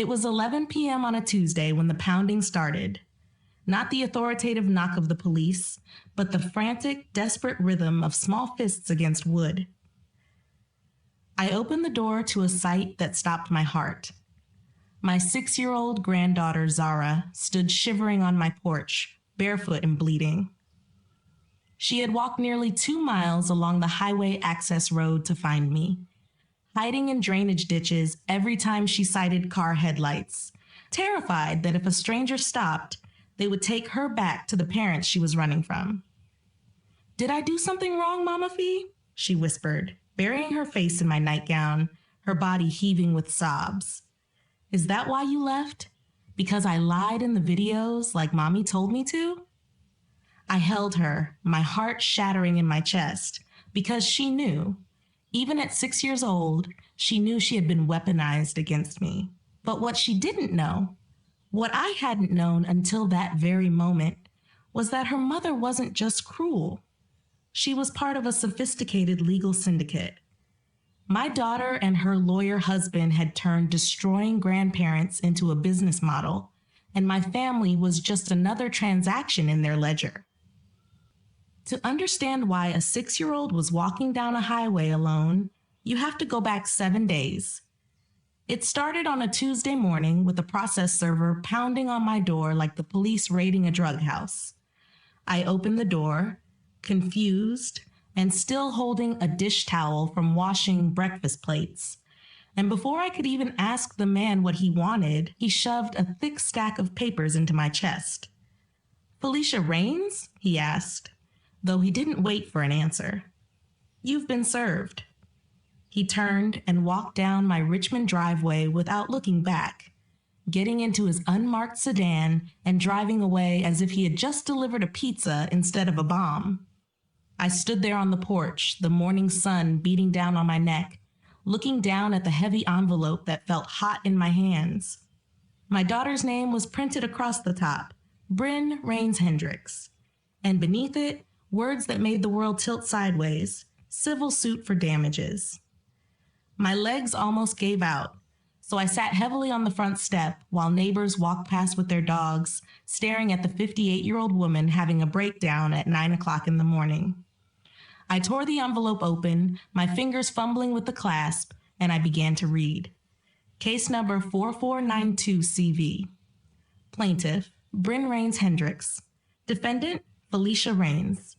It was 11 p.m. on a Tuesday when the pounding started. Not the authoritative knock of the police, but the frantic, desperate rhythm of small fists against wood. I opened the door to a sight that stopped my heart. My 6-year-old granddaughter, Zara, stood shivering on my porch, barefoot and bleeding. She had walked nearly 2 miles along the highway access road to find me, hiding in drainage ditches every time she sighted car headlights, terrified that if a stranger stopped, they would take her back to the parents she was running from. "Did I do something wrong, Mama Fee?" she whispered, burying her face in my nightgown, her body heaving with sobs. "Is that why you left? Because I lied in the videos like Mommy told me to?" I held her, my heart shattering in my chest, because she knew. Even at 6 years old, she knew she had been weaponized against me. But what she didn't know, what I hadn't known until that very moment, was that her mother wasn't just cruel. She was part of a sophisticated legal syndicate. My daughter and her lawyer husband had turned destroying grandparents into a business model, and my family was just another transaction in their ledger. To understand why a 6-year-old was walking down a highway alone, you have to go back 7 days. It started on a Tuesday morning with a process server pounding on my door like the police raiding a drug house. I opened the door, confused, and still holding a dish towel from washing breakfast plates. And before I could even ask the man what he wanted, he shoved a thick stack of papers into my chest. "Felicia Raines?" he asked, though he didn't wait for an answer. "You've been served." He turned and walked down my Richmond driveway without looking back, getting into his unmarked sedan and driving away as if he had just delivered a pizza instead of a bomb. I stood there on the porch, the morning sun beating down on my neck, looking down at the heavy envelope that felt hot in my hands. My daughter's name was printed across the top, Bryn Raines Hendricks, and beneath it, words that made the world tilt sideways, civil suit for damages. My legs almost gave out, so I sat heavily on the front step while neighbors walked past with their dogs, staring at the 58-year-old woman having a breakdown at 9 o'clock in the morning. I tore the envelope open, my fingers fumbling with the clasp, and I began to read. Case number 4492CV. Plaintiff, Bryn Raines Hendricks. Defendant, Felicia Raines.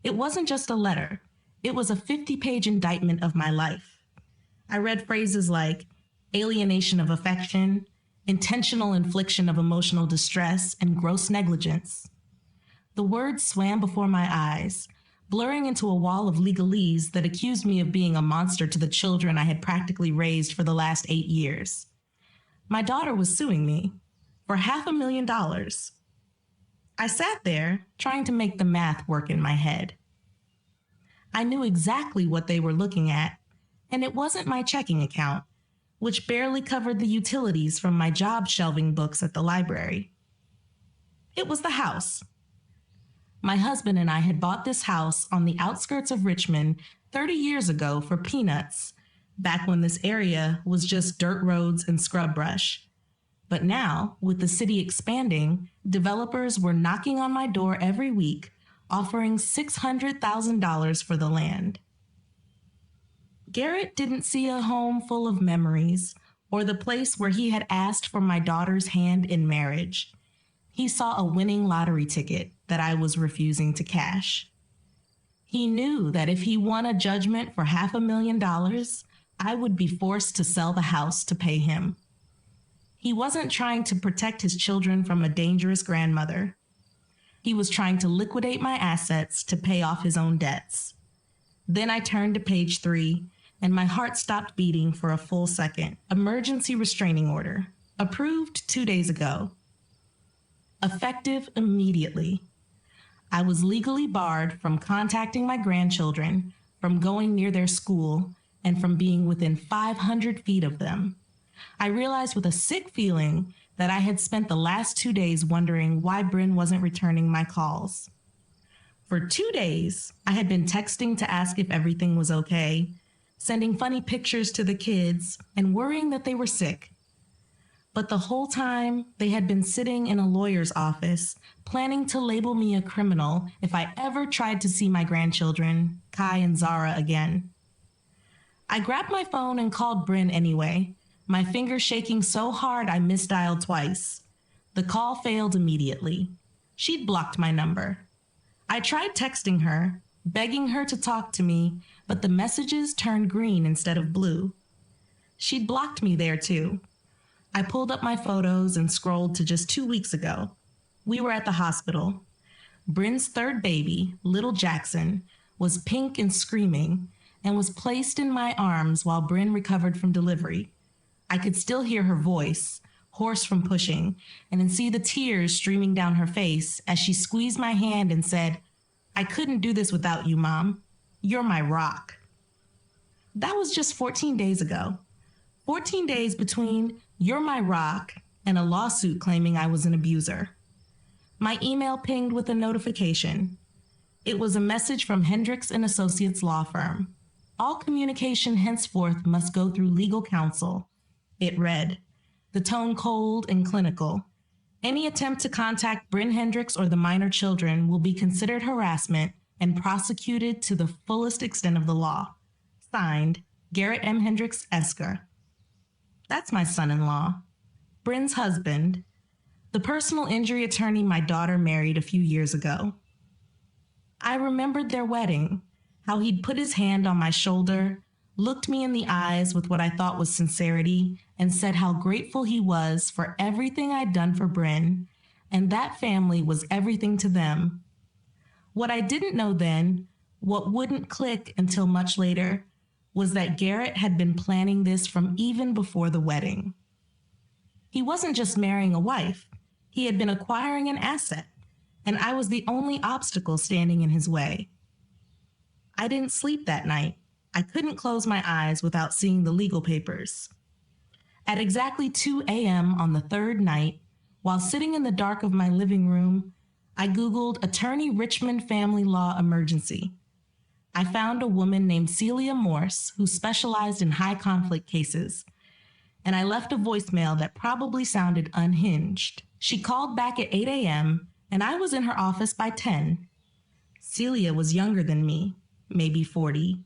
It wasn't just a letter. It was a 50-page indictment of my life. I read phrases like alienation of affection, intentional infliction of emotional distress, and gross negligence. The words swam before my eyes, blurring into a wall of legalese that accused me of being a monster to the children I had practically raised for the last 8 years. My daughter was suing me for $500,000. I sat there, trying to make the math work in my head. I knew exactly what they were looking at, and it wasn't my checking account, which barely covered the utilities from my job shelving books at the library. It was the house. My husband and I had bought this house on the outskirts of Richmond 30 years ago for peanuts, back when this area was just dirt roads and scrub brush. But now, with the city expanding, developers were knocking on my door every week, offering $600,000 for the land. Garrett didn't see a home full of memories or the place where he had asked for my daughter's hand in marriage. He saw a winning lottery ticket that I was refusing to cash. He knew that if he won a judgment for $500,000, I would be forced to sell the house to pay him. He wasn't trying to protect his children from a dangerous grandmother. He was trying to liquidate my assets to pay off his own debts. Then I turned to page 3, and my heart stopped beating for a full second. Emergency restraining order. Approved 2 days ago. Effective immediately. I was legally barred from contacting my grandchildren, from going near their school, and from being within 500 feet of them. I realized with a sick feeling that I had spent the last 2 days wondering why Bryn wasn't returning my calls. For 2 days, I had been texting to ask if everything was okay, sending funny pictures to the kids, and worrying that they were sick. But the whole time, they had been sitting in a lawyer's office, planning to label me a criminal if I ever tried to see my grandchildren, Kai and Zara, again. I grabbed my phone and called Bryn anyway, my fingers shaking so hard I misdialed twice. The call failed immediately. She'd blocked my number. I tried texting her, begging her to talk to me, but the messages turned green instead of blue. She'd blocked me there too. I pulled up my photos and scrolled to just 2 weeks ago. We were at the hospital. Bryn's third baby, little Jackson, was pink and screaming and was placed in my arms while Bryn recovered from delivery. I could still hear her voice, hoarse from pushing, and then see the tears streaming down her face as she squeezed my hand and said, "I couldn't do this without you, Mom. You're my rock." That was just 14 days ago. 14 days between "You're my rock" and a lawsuit claiming I was an abuser. My email pinged with a notification. It was a message from Hendricks and Associates law firm. All communication henceforth must go through legal counsel. It read, the tone cold and clinical. Any attempt to contact Bryn Hendricks or the minor children will be considered harassment and prosecuted to the fullest extent of the law. Signed, Garrett M. Hendricks, Esker. That's my son-in-law, Bryn's husband, the personal injury attorney my daughter married a few years ago. I remembered their wedding, how he'd put his hand on my shoulder, looked me in the eyes with what I thought was sincerity, and said how grateful he was for everything I'd done for Bryn, and that family was everything to them. What I didn't know then, what wouldn't click until much later, was that Garrett had been planning this from even before the wedding. He wasn't just marrying a wife, he had been acquiring an asset, and I was the only obstacle standing in his way. I didn't sleep that night. I couldn't close my eyes without seeing the legal papers. At exactly 2 a.m. on the third night, while sitting in the dark of my living room, I Googled Attorney Richmond Family Law Emergency. I found a woman named Celia Morse who specialized in high conflict cases, and I left a voicemail that probably sounded unhinged. She called back at 8 a.m., and I was in her office by 10. Celia was younger than me, maybe 40,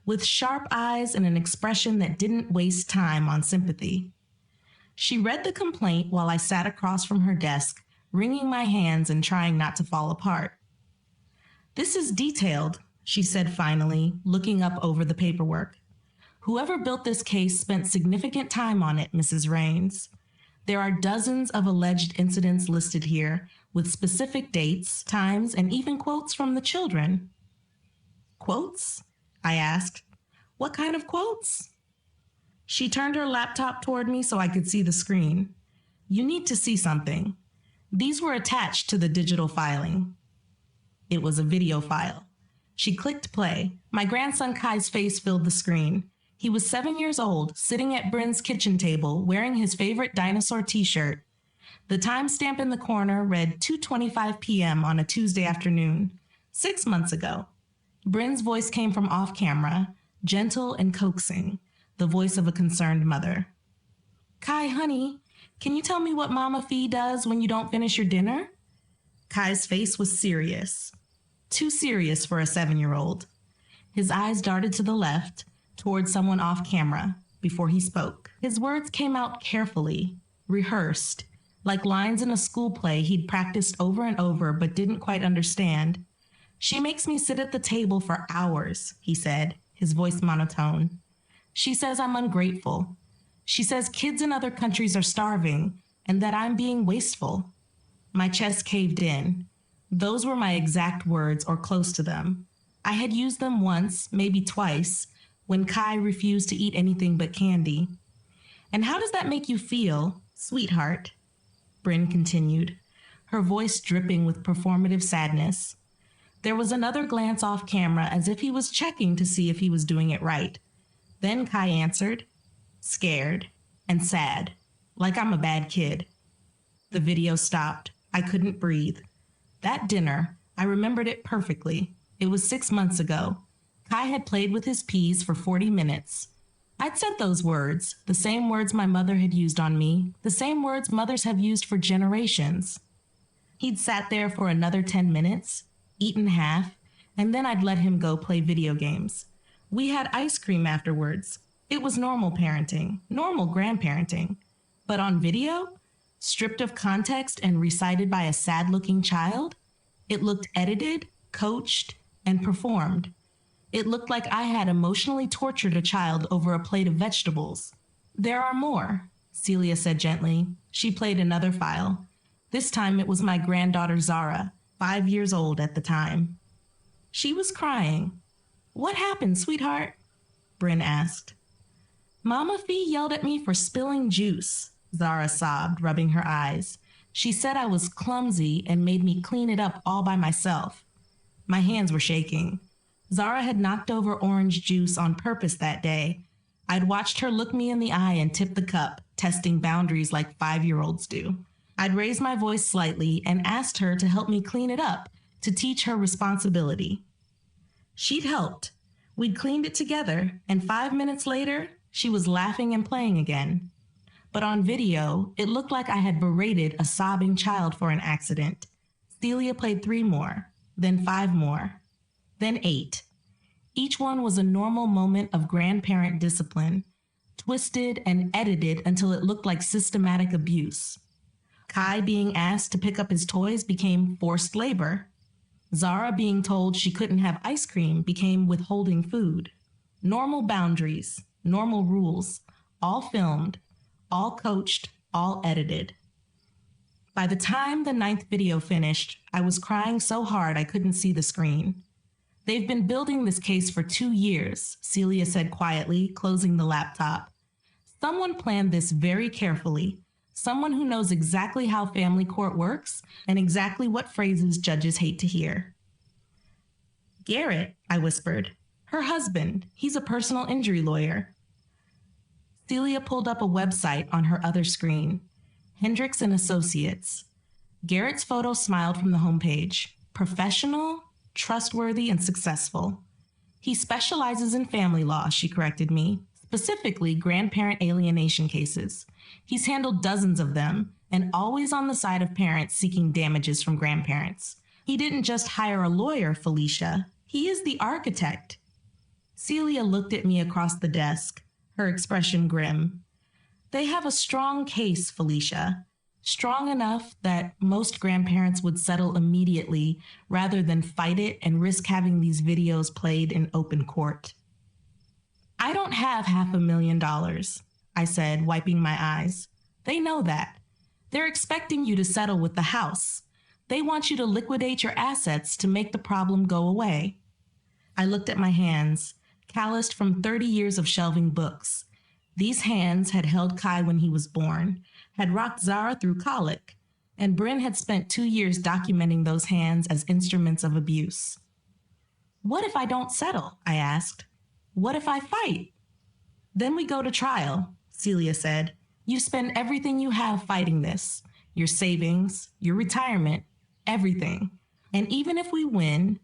with sharp eyes and an expression that didn't waste time on sympathy. She read the complaint while I sat across from her desk, wringing my hands and trying not to fall apart. "This is detailed," she said finally, looking up over the paperwork. "Whoever built this case spent significant time on it, Mrs. Raines. There are dozens of alleged incidents listed here, with specific dates, times, and even quotes from the children." "Quotes?" I asked. "What kind of quotes?" She turned her laptop toward me so I could see the screen. "You need to see something. These were attached to the digital filing." It was a video file. She clicked play. My grandson Kai's face filled the screen. He was 7 years old, sitting at Bryn's kitchen table, wearing his favorite dinosaur t-shirt. The timestamp in the corner read 2:25 p.m. on a Tuesday afternoon, 6 months ago. Bryn's voice came from off camera, gentle and coaxing, the voice of a concerned mother. "Kai, honey, can you tell me what Mama Fee does when you don't finish your dinner?" Kai's face was serious. Too serious for a 7-year-old. His eyes darted to the left, toward someone off camera, before he spoke. His words came out carefully, rehearsed, like lines in a school play he'd practiced over and over but didn't quite understand. "She makes me sit at the table for hours," he said, his voice monotone. "She says I'm ungrateful. She says kids in other countries are starving and that I'm being wasteful." My chest caved in. Those were my exact words, or close to them. I had used them once, maybe twice, when Kai refused to eat anything but candy. "And how does that make you feel, sweetheart?" Bryn continued, her voice dripping with performative sadness. There was another glance off camera as if he was checking to see if he was doing it right. Then Kai answered, "Scared and sad, like I'm a bad kid." The video stopped. I couldn't breathe. That dinner, I remembered it perfectly. It was 6 months ago. Kai had played with his peas for 40 minutes. I'd said those words, the same words my mother had used on me, the same words mothers have used for generations. He'd sat there for another 10 minutes, eaten half, and then I'd let him go play video games. We had ice cream afterwards. It was normal parenting, normal grandparenting. But on video, stripped of context and recited by a sad-looking child, it looked edited, coached, and performed. It looked like I had emotionally tortured a child over a plate of vegetables. There are more, Celia said gently. She played another file. This time it was my granddaughter Zara, 5 years old at the time. She was crying. "What happened, sweetheart?" Bryn asked. "Mama Fee yelled at me for spilling juice," Zara sobbed, rubbing her eyes. "She said I was clumsy and made me clean it up all by myself." My hands were shaking. Zara had knocked over orange juice on purpose that day. I'd watched her look me in the eye and tip the cup, testing boundaries like 5-year-olds do. I'd raised my voice slightly and asked her to help me clean it up, to teach her responsibility. She'd helped. We'd cleaned it together, and 5 minutes later, she was laughing and playing again. But on video, it looked like I had berated a sobbing child for an accident. Celia played 3 more, then 5 more, then 8. Each one was a normal moment of grandparent discipline, twisted and edited until it looked like systematic abuse. Kai being asked to pick up his toys became forced labor. Zara being told she couldn't have ice cream became withholding food. Normal boundaries, normal rules, all filmed, all coached, all edited. By the time the 9th video finished, I was crying so hard I couldn't see the screen. "They've been building this case for 2 years, Celia said quietly, closing the laptop. "Someone planned this very carefully. Someone who knows exactly how family court works and exactly what phrases judges hate to hear." "Garrett," I whispered. "Her husband. He's a personal injury lawyer." Celia pulled up a website on her other screen. Hendricks and Associates. Garrett's photo smiled from the homepage. Professional, trustworthy, and successful. "He specializes in family law," she corrected me, "specifically grandparent alienation cases. He's handled dozens of them, and always on the side of parents seeking damages from grandparents. He didn't just hire a lawyer, Felicia. He is the architect." Celia looked at me across the desk, her expression grim. "They have a strong case, Felicia. Strong enough that most grandparents would settle immediately rather than fight it and risk having these videos played in open court." "I don't have $500,000, I said, wiping my eyes. "They know that. They're expecting you to settle with the house. They want you to liquidate your assets to make the problem go away." I looked at my hands, calloused from 30 years of shelving books. These hands had held Kai when he was born, had rocked Zara through colic, and Bryn had spent 2 years documenting those hands as instruments of abuse. "What if I don't settle?" I asked. "What if I fight?" "Then we go to trial," Celia said. "You spend everything you have fighting this, your savings, your retirement, everything. And even if we win,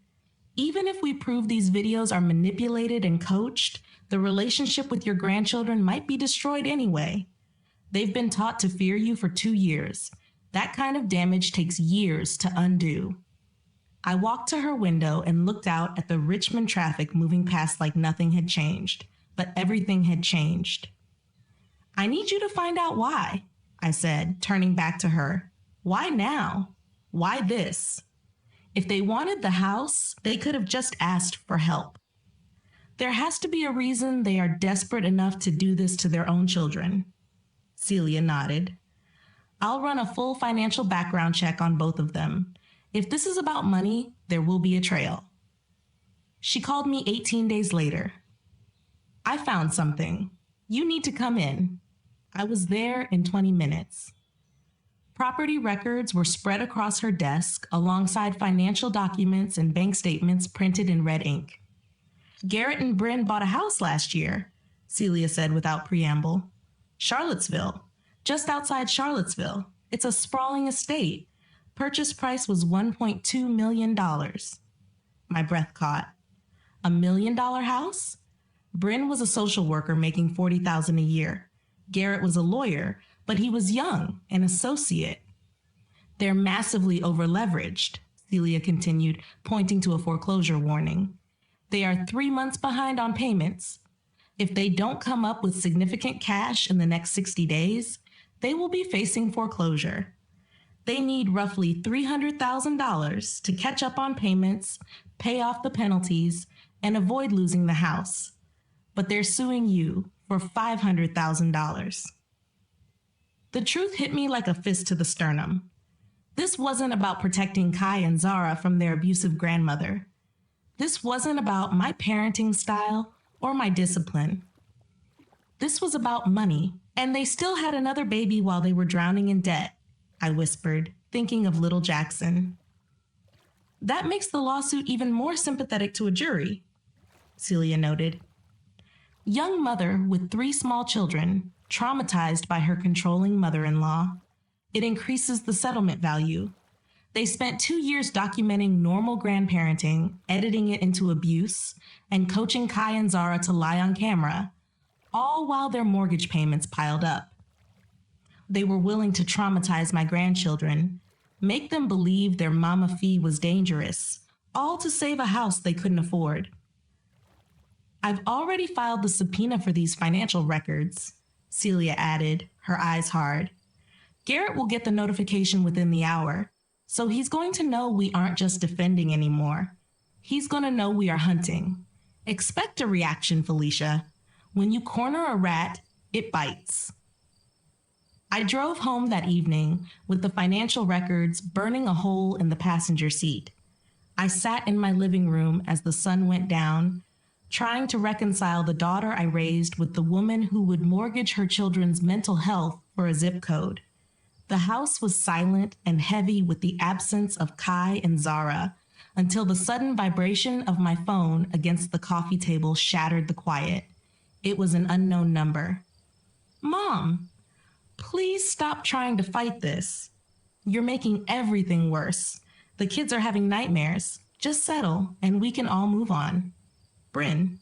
even if we prove these videos are manipulated and coached, the relationship with your grandchildren might be destroyed anyway. They've been taught to fear you for 2 years. That kind of damage takes years to undo." I walked to her window and looked out at the Richmond traffic moving past like nothing had changed, but everything had changed. "I need you to find out why," I said, turning back to her. "Why now? Why this? If they wanted the house, they could have just asked for help. There has to be a reason they are desperate enough to do this to their own children." Celia nodded. "I'll run a full financial background check on both of them. If this is about money, there will be a trail." She called me 18 days later. "I found something. You need to come in." I was there in 20 minutes. Property records were spread across her desk alongside financial documents and bank statements printed in red ink. "Garrett and Bryn bought a house last year," Celia said without preamble. "Charlottesville, just outside Charlottesville. It's a sprawling estate. Purchase price was $1.2 million. My breath caught. $1 million house? Bryn was a social worker making $40,000 a year. Garrett was a lawyer, but he was young, an associate. They're massively over-leveraged, Celia continued, pointing to a foreclosure warning. They are 3 months behind on payments. If they don't come up with significant cash in the next 60 days, they will be facing foreclosure. They need roughly $300,000 to catch up on payments, pay off the penalties, and avoid losing the house. But they're suing you for $500,000. The truth hit me like a fist to the sternum. This wasn't about protecting Kai and Zara from their abusive grandmother. This wasn't about my parenting style or my discipline. This was about money, and they still had another baby while they were drowning in debt, I whispered, thinking of little Jackson. That makes the lawsuit even more sympathetic to a jury, Celia noted. Young mother with 3 small children, traumatized by her controlling mother-in-law. It increases the settlement value. They spent 2 years documenting normal grandparenting, editing it into abuse, and coaching Kai and Zara to lie on camera, all while their mortgage payments piled up. They were willing to traumatize my grandchildren, make them believe their mama fee was dangerous, all to save a house they couldn't afford. I've already filed the subpoena for these financial records, Celia added, her eyes hard. Garrett will get the notification within the hour, so he's going to know we aren't just defending anymore. He's going to know we are hunting. Expect a reaction, Felicia. When you corner a rat, it bites. I drove home that evening with the financial records burning a hole in the passenger seat. I sat in my living room as the sun went down, trying to reconcile the daughter I raised with the woman who would mortgage her children's mental health for a zip code. The house was silent and heavy with the absence of Kai and Zara until the sudden vibration of my phone against the coffee table shattered the quiet. It was an unknown number. Mom, please stop trying to fight this. You're making everything worse. The kids are having nightmares. Just settle and we can all move on. Bryn.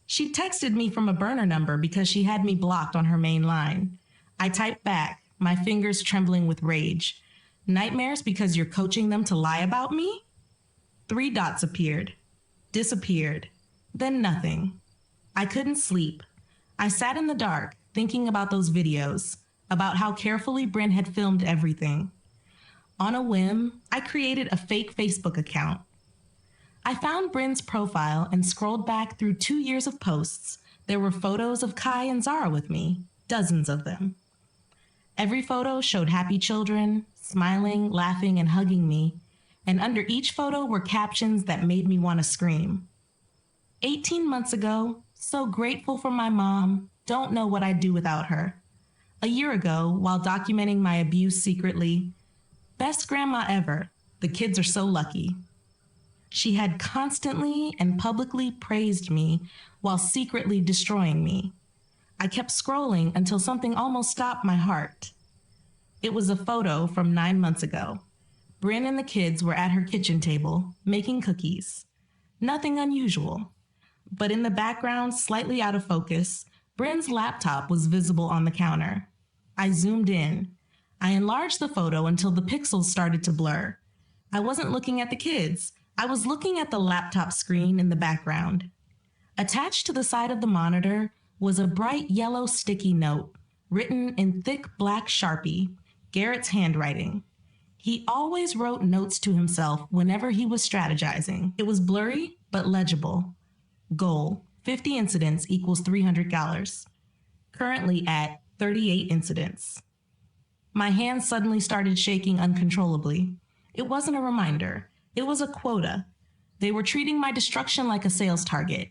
She texted me from a burner number because she had me blocked on her main line. I typed back, my fingers trembling with rage. Nightmares because you're coaching them to lie about me? 3 dots appeared, disappeared, then nothing. I couldn't sleep. I sat in the dark, thinking about those videos, about how carefully Bryn had filmed everything. On a whim, I created a fake Facebook account. I found Bryn's profile and scrolled back through 2 years of posts. There were photos of Kai and Zara with me, dozens of them. Every photo showed happy children, smiling, laughing, and hugging me, and under each photo were captions that made me want to scream. 18 months ago, so grateful for my mom, don't know what I'd do without her. A year ago, while documenting my abuse secretly, best grandma ever, the kids are so lucky. She had constantly and publicly praised me while secretly destroying me. I kept scrolling until something almost stopped my heart. It was a photo from 9 months ago. Bryn and the kids were at her kitchen table, making cookies. Nothing unusual. But in the background, slightly out of focus, Bryn's laptop was visible on the counter. I zoomed in. I enlarged the photo until the pixels started to blur. I wasn't looking at the kids. I was looking at the laptop screen in the background. Attached to the side of the monitor was a bright yellow sticky note, written in thick black Sharpie, Garrett's handwriting. He always wrote notes to himself whenever he was strategizing. It was blurry, but legible. Goal, 50 incidents equals $300. Currently at 38 incidents. My hands suddenly started shaking uncontrollably. It wasn't a reminder. It was a quota. They were treating my destruction like a sales target.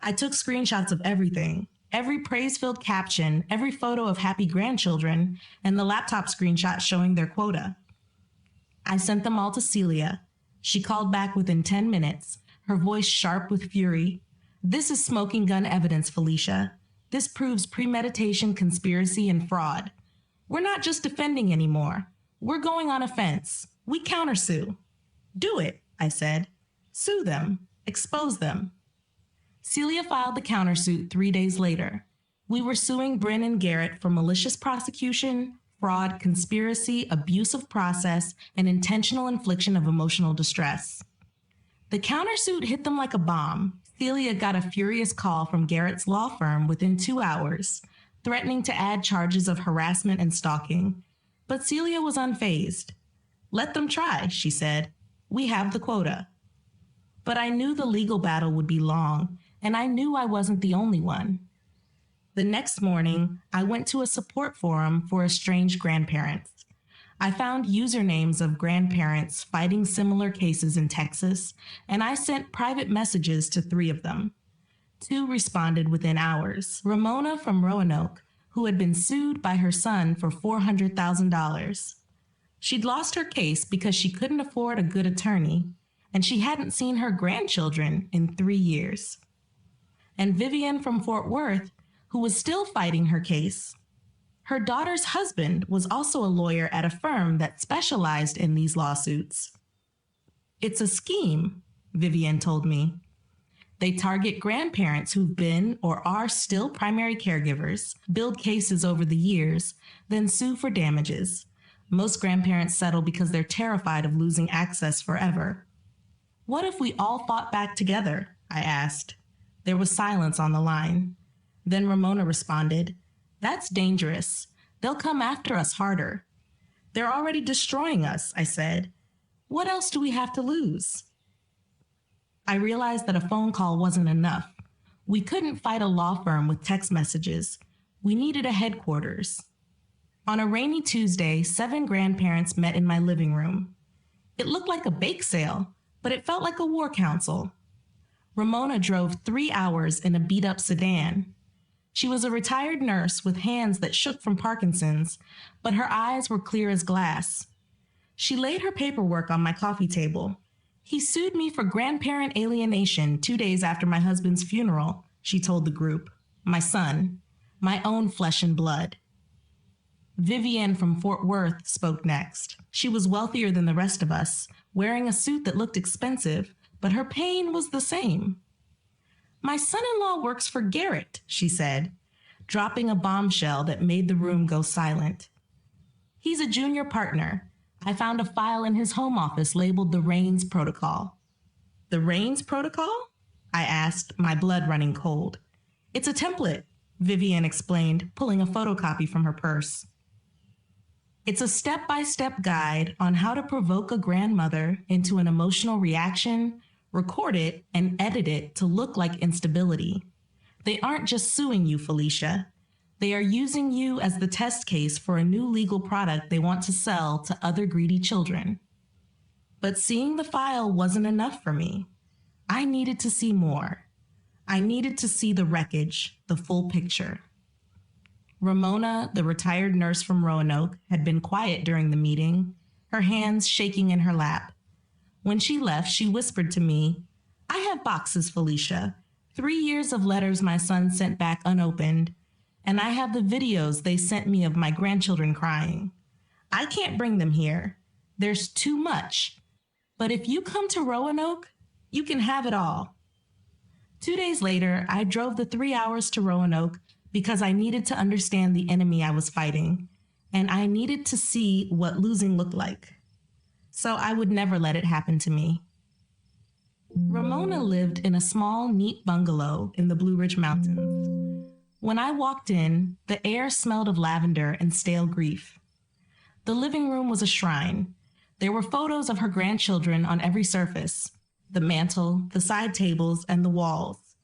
I took screenshots of everything, every praise-filled caption, every photo of happy grandchildren, and the laptop screenshot showing their quota. I sent them all to Celia. She called back within 10 minutes, her voice sharp with fury. This is smoking gun evidence, Felicia. This proves premeditation, conspiracy, and fraud. We're not just defending anymore. We're going on offense. We countersue. Do it, I said. Sue them. Expose them. Celia filed the countersuit 3 days later. We were suing Bryn and Garrett for malicious prosecution, fraud, conspiracy, abuse of process, and intentional infliction of emotional distress. The countersuit hit them like a bomb. Celia got a furious call from Garrett's law firm within 2 hours, threatening to add charges of harassment and stalking. But Celia was unfazed. "Let them try," she said. "We have the quota." But I knew the legal battle would be long, and I knew I wasn't the only one. The next morning, I went to a support forum for estranged grandparents. I found usernames of grandparents fighting similar cases in Texas, and I sent private messages to 3 of them. 2 responded within hours. Ramona from Roanoke, who had been sued by her son for $400,000. She'd lost her case because she couldn't afford a good attorney, and she hadn't seen her grandchildren in 3 years. And Vivian from Fort Worth, who was still fighting her case. Her daughter's husband was also a lawyer at a firm that specialized in these lawsuits. "It's a scheme," Vivian told me. "They target grandparents who've been or are still primary caregivers, build cases over the years, then sue for damages. Most grandparents settle because they're terrified of losing access forever." "What if we all fought back together?" I asked. There was silence on the line. Then Ramona responded, "That's dangerous. They'll come after us harder." "They're already destroying us," I said. "What else do we have to lose?" I realized that a phone call wasn't enough. We couldn't fight a law firm with text messages. We needed a headquarters. On a rainy Tuesday, 7 grandparents met in my living room. It looked like a bake sale, but it felt like a war council. Ramona drove 3 hours in a beat-up sedan. She was a retired nurse with hands that shook from Parkinson's, but her eyes were clear as glass. She laid her paperwork on my coffee table. "He sued me for grandparent alienation 2 days after my husband's funeral," she told the group. "My son. My own flesh and blood." Vivian from Fort Worth spoke next. She was wealthier than the rest of us, wearing a suit that looked expensive, but her pain was the same. "My son-in-law works for Garrett," she said, dropping a bombshell that made the room go silent. "He's a junior partner. I found a file in his home office labeled the Raines Protocol." "The Raines Protocol?" I asked, my blood running cold. "It's a template," Vivian explained, pulling a photocopy from her purse. "It's a step-by-step guide on how to provoke a grandmother into an emotional reaction, record it, and edit it to look like instability. They aren't just suing you, Felicia. They are using you as the test case for a new legal product they want to sell to other greedy children." But seeing the file wasn't enough for me. I needed to see more. I needed to see the wreckage, the full picture. Ramona, the retired nurse from Roanoke, had been quiet during the meeting, her hands shaking in her lap. When she left, she whispered to me, "I have boxes, Felicia. 3 years of letters my son sent back unopened, and I have the videos they sent me of my grandchildren crying. I can't bring them here. There's too much. But if you come to Roanoke, you can have it all." 2 days later, I drove the 3 hours to Roanoke because I needed to understand the enemy I was fighting, and I needed to see what losing looked like. So I would never let it happen to me. Ramona lived in a small, neat bungalow in the Blue Ridge Mountains. When I walked in, the air smelled of lavender and stale grief. The living room was a shrine. There were photos of her grandchildren on every surface, the mantle, the side tables, and the walls.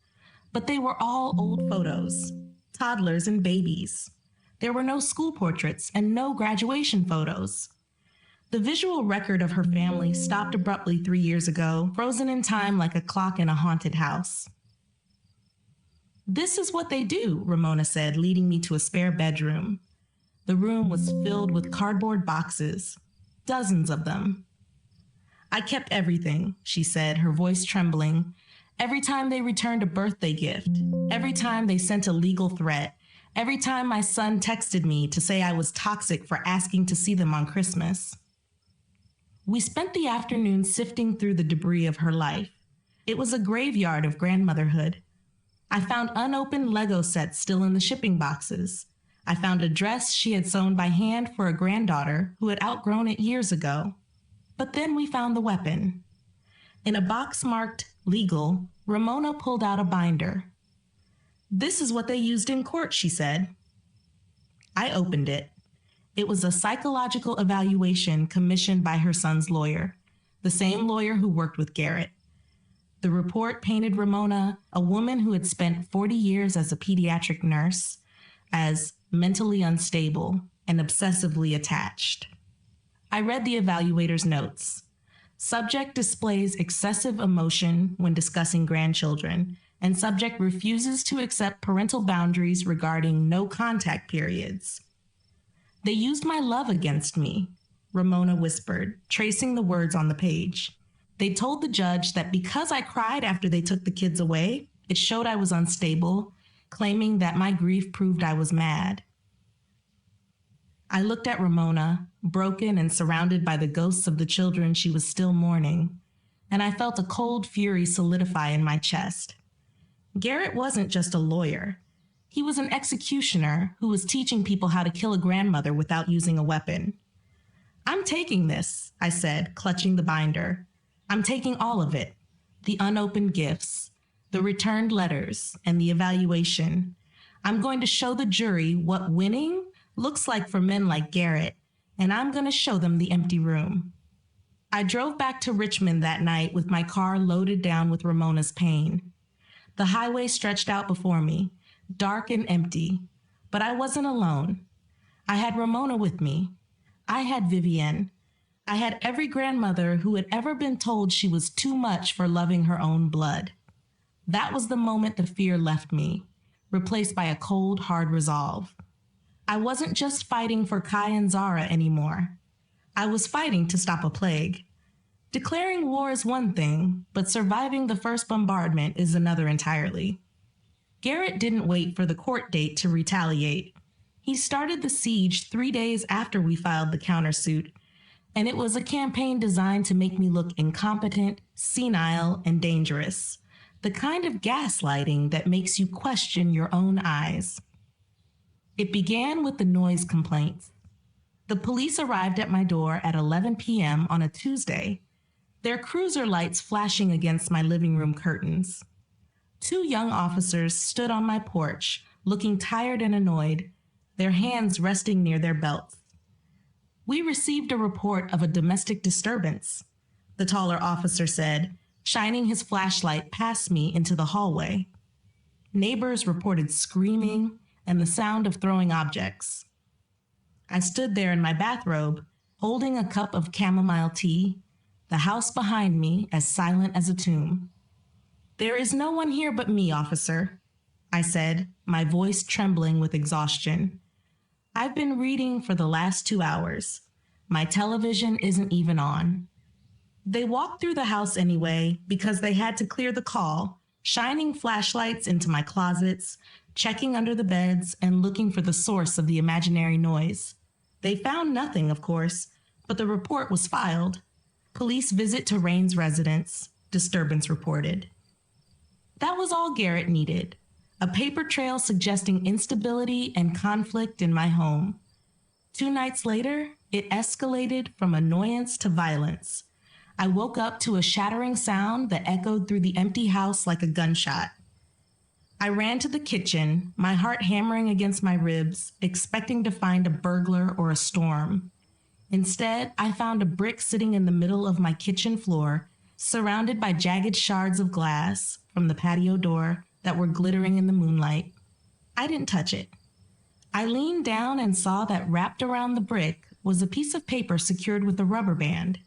But they were all old photos, toddlers and babies. There were no school portraits and no graduation photos. The visual record of her family stopped abruptly 3 years ago, frozen in time like a clock in a haunted house. "This is what they do," Ramona said, leading me to a spare bedroom. The room was filled with cardboard boxes, dozens of them. "I kept everything," she said, her voice trembling. "Every time they returned a birthday gift, every time they sent a legal threat, every time my son texted me to say I was toxic for asking to see them on Christmas." We spent the afternoon sifting through the debris of her life. It was a graveyard of grandmotherhood, I found unopened Lego sets still in the shipping boxes. I found a dress she had sewn by hand for a granddaughter who had outgrown it years ago. But then we found the weapon. In a box marked legal, Ramona pulled out a binder. "This is what they used in court," she said. I opened it. It was a psychological evaluation commissioned by her son's lawyer, the same lawyer who worked with Garrett. The report painted Ramona, a woman who had spent 40 years as a pediatric nurse, as mentally unstable and obsessively attached. I read the evaluator's notes. Subject displays excessive emotion when discussing grandchildren, and subject refuses to accept parental boundaries regarding no contact periods. "They used my love against me," Ramona whispered, tracing the words on the page. "They told the judge that because I cried after they took the kids away, it showed I was unstable, claiming that my grief proved I was mad." I looked at Ramona, broken and surrounded by the ghosts of the children she was still mourning, and I felt a cold fury solidify in my chest. Garrett wasn't just a lawyer. He was an executioner who was teaching people how to kill a grandmother without using a weapon. "I'm taking this," I said, clutching the binder. "I'm taking all of it. The unopened gifts, the returned letters, and the evaluation. I'm going to show the jury what winning looks like for men like Garrett, and I'm going to show them the empty room." I drove back to Richmond that night with my car loaded down with Ramona's pain. The highway stretched out before me, dark and empty, but I wasn't alone. I had Ramona with me. I had Vivienne. I had every grandmother who had ever been told she was too much for loving her own blood. That was the moment the fear left me, replaced by a cold, hard resolve. I wasn't just fighting for Kai and Zara anymore. I was fighting to stop a plague. Declaring war is one thing, but surviving the first bombardment is another entirely. Garrett didn't wait for the court date to retaliate. He started the siege 3 days after we filed the countersuit, and it was a campaign designed to make me look incompetent, senile, and dangerous. The kind of gaslighting that makes you question your own eyes. It began with the noise complaints. The police arrived at my door at 11 p.m. on a Tuesday, their cruiser lights flashing against my living room curtains. 2 young officers stood on my porch, looking tired and annoyed, their hands resting near their belts. "We received a report of a domestic disturbance," the taller officer said, shining his flashlight past me into the hallway. Neighbors reported screaming and the sound of throwing objects. I stood there in my bathrobe, holding a cup of chamomile tea, the house behind me as silent as a tomb. "There is no one here but me, officer," I said, my voice trembling with exhaustion. "I've been reading for the last 2 hours. My television isn't even on." They walked through the house anyway because they had to clear the call, shining flashlights into my closets, checking under the beds, and looking for the source of the imaginary noise. They found nothing, of course, but the report was filed. "Police visit to Rain's residence," disturbance reported. That was all Garrett needed, a paper trail suggesting instability and conflict in my home. 2 nights later, it escalated from annoyance to violence. I woke up to a shattering sound that echoed through the empty house like a gunshot. I ran to the kitchen, my heart hammering against my ribs, expecting to find a burglar or a storm. Instead, I found a brick sitting in the middle of my kitchen floor, surrounded by jagged shards of glass from the patio door that were glittering in the moonlight. I didn't touch it. I leaned down and saw that wrapped around the brick was a piece of paper secured with a rubber band.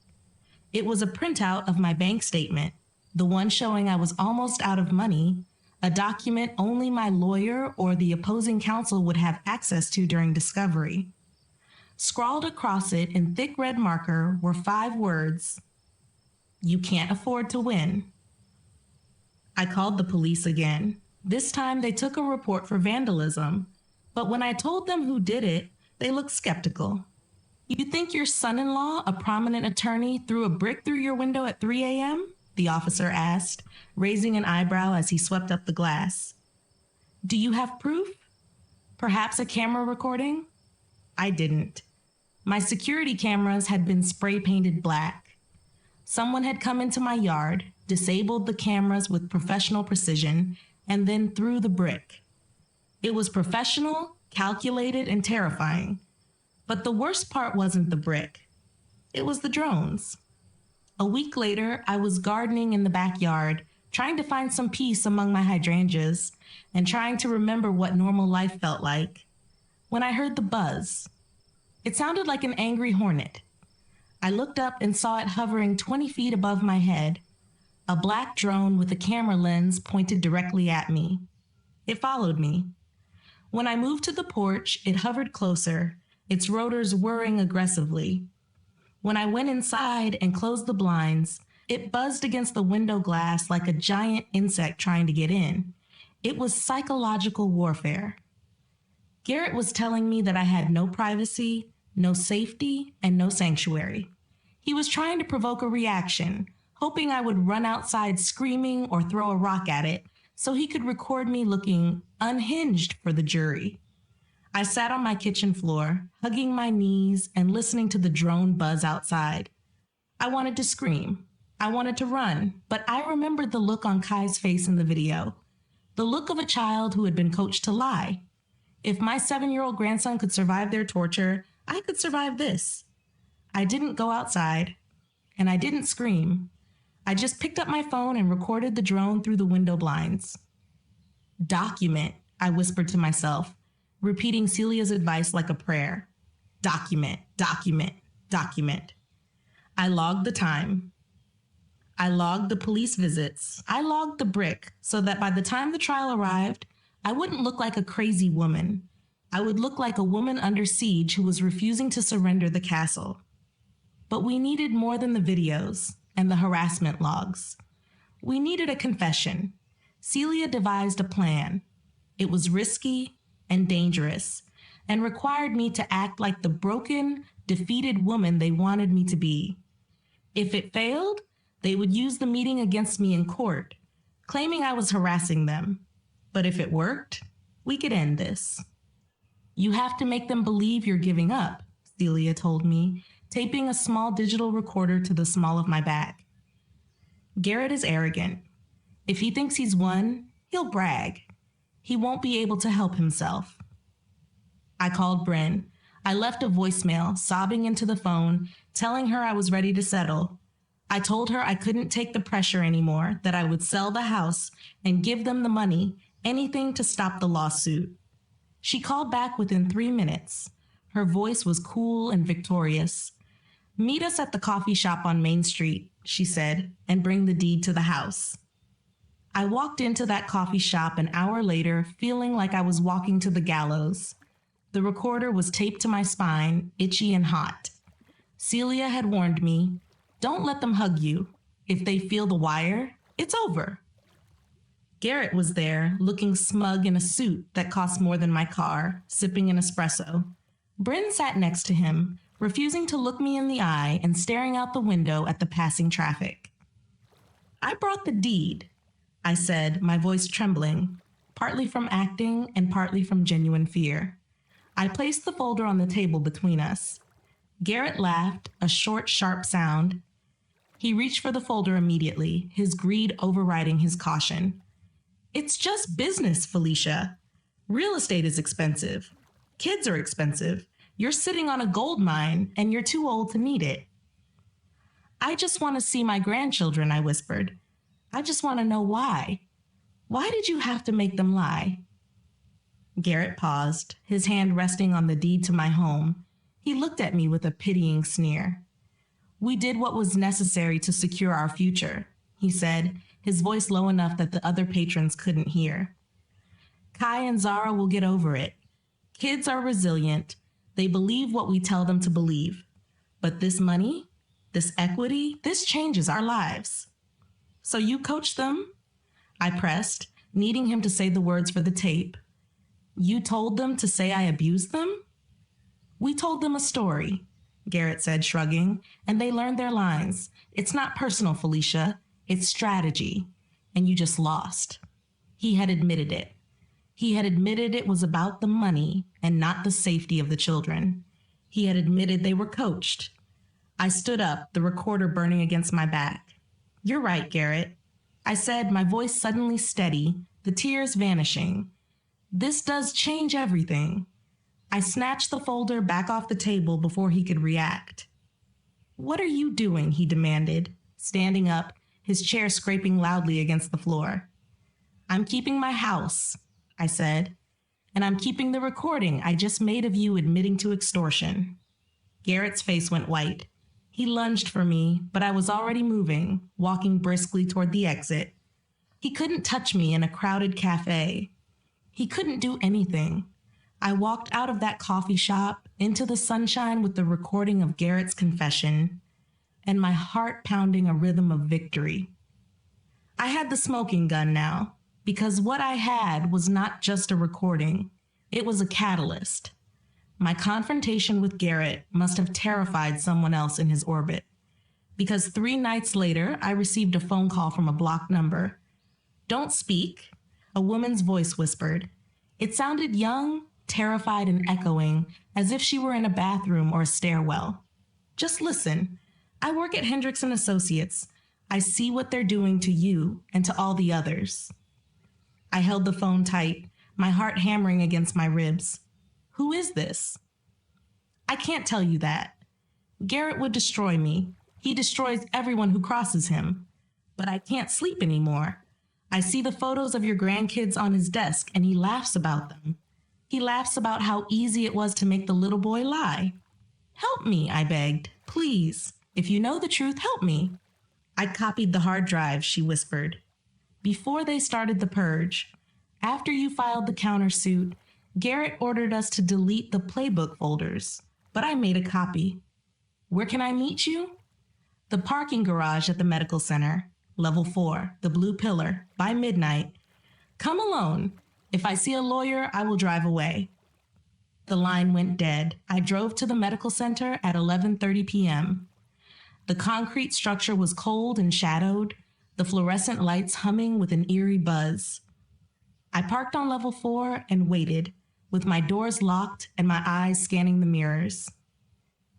It was a printout of my bank statement, the one showing I was almost out of money, a document only my lawyer or the opposing counsel would have access to during discovery. Scrawled across it in thick red marker were 5 words: "You can't afford to win." I called the police again. This time they took a report for vandalism, but when I told them who did it, they looked skeptical. "You think your son-in-law, a prominent attorney, threw a brick through your window at 3 a.m.? The officer asked, raising an eyebrow as he swept up the glass. Do you have proof? Perhaps a camera recording? I didn't. My security cameras had been spray painted black. Someone had come into my yard, disabled the cameras with professional precision, and then threw the brick. It was professional, calculated, and terrifying. But the worst part wasn't the brick. It was the drones. A week later, I was gardening in the backyard, trying to find some peace among my hydrangeas and trying to remember what normal life felt like, when I heard the buzz. It sounded like an angry hornet. I looked up and saw it hovering 20 feet above my head, a black drone with a camera lens pointed directly at me. It followed me. When I moved to the porch, it hovered closer, its rotors whirring aggressively. When I went inside and closed the blinds, it buzzed against the window glass like a giant insect trying to get in. It was psychological warfare. Garrett was telling me that I had no privacy, no safety, and no sanctuary. He was trying to provoke a reaction, hoping I would run outside screaming or throw a rock at it so he could record me looking unhinged for the jury. I sat on my kitchen floor, hugging my knees and listening to the drone buzz outside. I wanted to scream. I wanted to run, but I remembered the look on Kai's face in the video, the look of a child who had been coached to lie. If my 7-year-old grandson could survive their torture, I could survive this. I didn't go outside, and I didn't scream. I just picked up my phone and recorded the drone through the window blinds. Document, I whispered to myself, repeating Celia's advice like a prayer. Document, document, document. I logged the time. I logged the police visits. I logged the brick so that by the time the trial arrived, I wouldn't look like a crazy woman. I would look like a woman under siege who was refusing to surrender the castle. But we needed more than the videos and the harassment logs. We needed a confession. Celia devised a plan. It was risky and dangerous and required me to act like the broken, defeated woman they wanted me to be. If it failed, they would use the meeting against me in court, claiming I was harassing them. But if it worked, we could end this. You have to make them believe you're giving up, Celia told me, taping a small digital recorder to the small of my back. Garrett is arrogant. If he thinks he's won, he'll brag. He won't be able to help himself. I called Bryn. I left a voicemail, sobbing into the phone, telling her I was ready to settle. I told her I couldn't take the pressure anymore, that I would sell the house and give them the money, anything to stop the lawsuit. She called back within 3 minutes. Her voice was cool and victorious. Meet us at the coffee shop on Main Street, she said, and bring the deed to the house. I walked into that coffee shop an hour later, feeling like I was walking to the gallows. The recorder was taped to my spine, itchy and hot. Celia had warned me, don't let them hug you. If they feel the wire, it's over. Garrett was there, looking smug in a suit that cost more than my car, sipping an espresso. Bryn sat next to him, refusing to look me in the eye and staring out the window at the passing traffic. I brought the deed, I said, my voice trembling, partly from acting and partly from genuine fear. I placed the folder on the table between us. Garrett laughed, a short, sharp sound. He reached for the folder immediately, his greed overriding his caution. It's just business, Felicia. Real estate is expensive. Kids are expensive. You're sitting on a gold mine, and you're too old to need it. I just want to see my grandchildren, I whispered. I just want to know why. Why did you have to make them lie? Garrett paused, his hand resting on the deed to my home. He looked at me with a pitying sneer. We did what was necessary to secure our future, he said, his voice low enough that the other patrons couldn't hear. Kai and Zara will get over it. Kids are resilient. They believe what we tell them to believe. But this money, this equity, this changes our lives. So you coach them? I pressed, needing him to say the words for the tape. You told them to say I abused them? We told them a story, Garrett said, shrugging, and they learned their lines. It's not personal, Felicia. It's strategy. And you just lost. He had admitted it. He had admitted it was about the money and not the safety of the children. He had admitted they were coached. I stood up, the recorder burning against my back. "You're right, Garrett," I said, my voice suddenly steady, the tears vanishing. "This does change everything." I snatched the folder back off the table before he could react. "What are you doing?" he demanded, standing up, his chair scraping loudly against the floor. "I'm keeping my house," I said, "and I'm keeping the recording I just made of you admitting to extortion." Garrett's face went white. He lunged for me, but I was already moving, walking briskly toward the exit. He couldn't touch me in a crowded cafe. He couldn't do anything. I walked out of that coffee shop into the sunshine with the recording of Garrett's confession, and my heart pounding a rhythm of victory. I had the smoking gun now, because what I had was not just a recording, it was a catalyst. My confrontation with Garrett must have terrified someone else in his orbit, because 3 nights later, I received a phone call from a blocked number. "Don't speak," a woman's voice whispered. It sounded young, terrified, and echoing, as if she were in a bathroom or a stairwell. "Just listen. I work at Hendricks & Associates. I see what they're doing to you and to all the others." I held the phone tight, my heart hammering against my ribs. "Who is this?" "I can't tell you that. Garrett would destroy me. He destroys everyone who crosses him. But I can't sleep anymore. I see the photos of your grandkids on his desk, and he laughs about them. He laughs about how easy it was to make the little boy lie. Help me," I begged. "Please. If you know the truth, help me." "I copied the hard drive," she whispered. "Before they started the purge, after you filed the countersuit, Garrett ordered us to delete the playbook folders, but I made a copy. Where can I meet you?" "The parking garage at the medical center, level 4, the blue pillar, by midnight. Come alone. If I see a lawyer, I will drive away." The line went dead. I drove to the medical center at 11:30 p.m. The concrete structure was cold and shadowed, the fluorescent lights humming with an eerie buzz. I parked on level 4 and waited, with my doors locked and my eyes scanning the mirrors.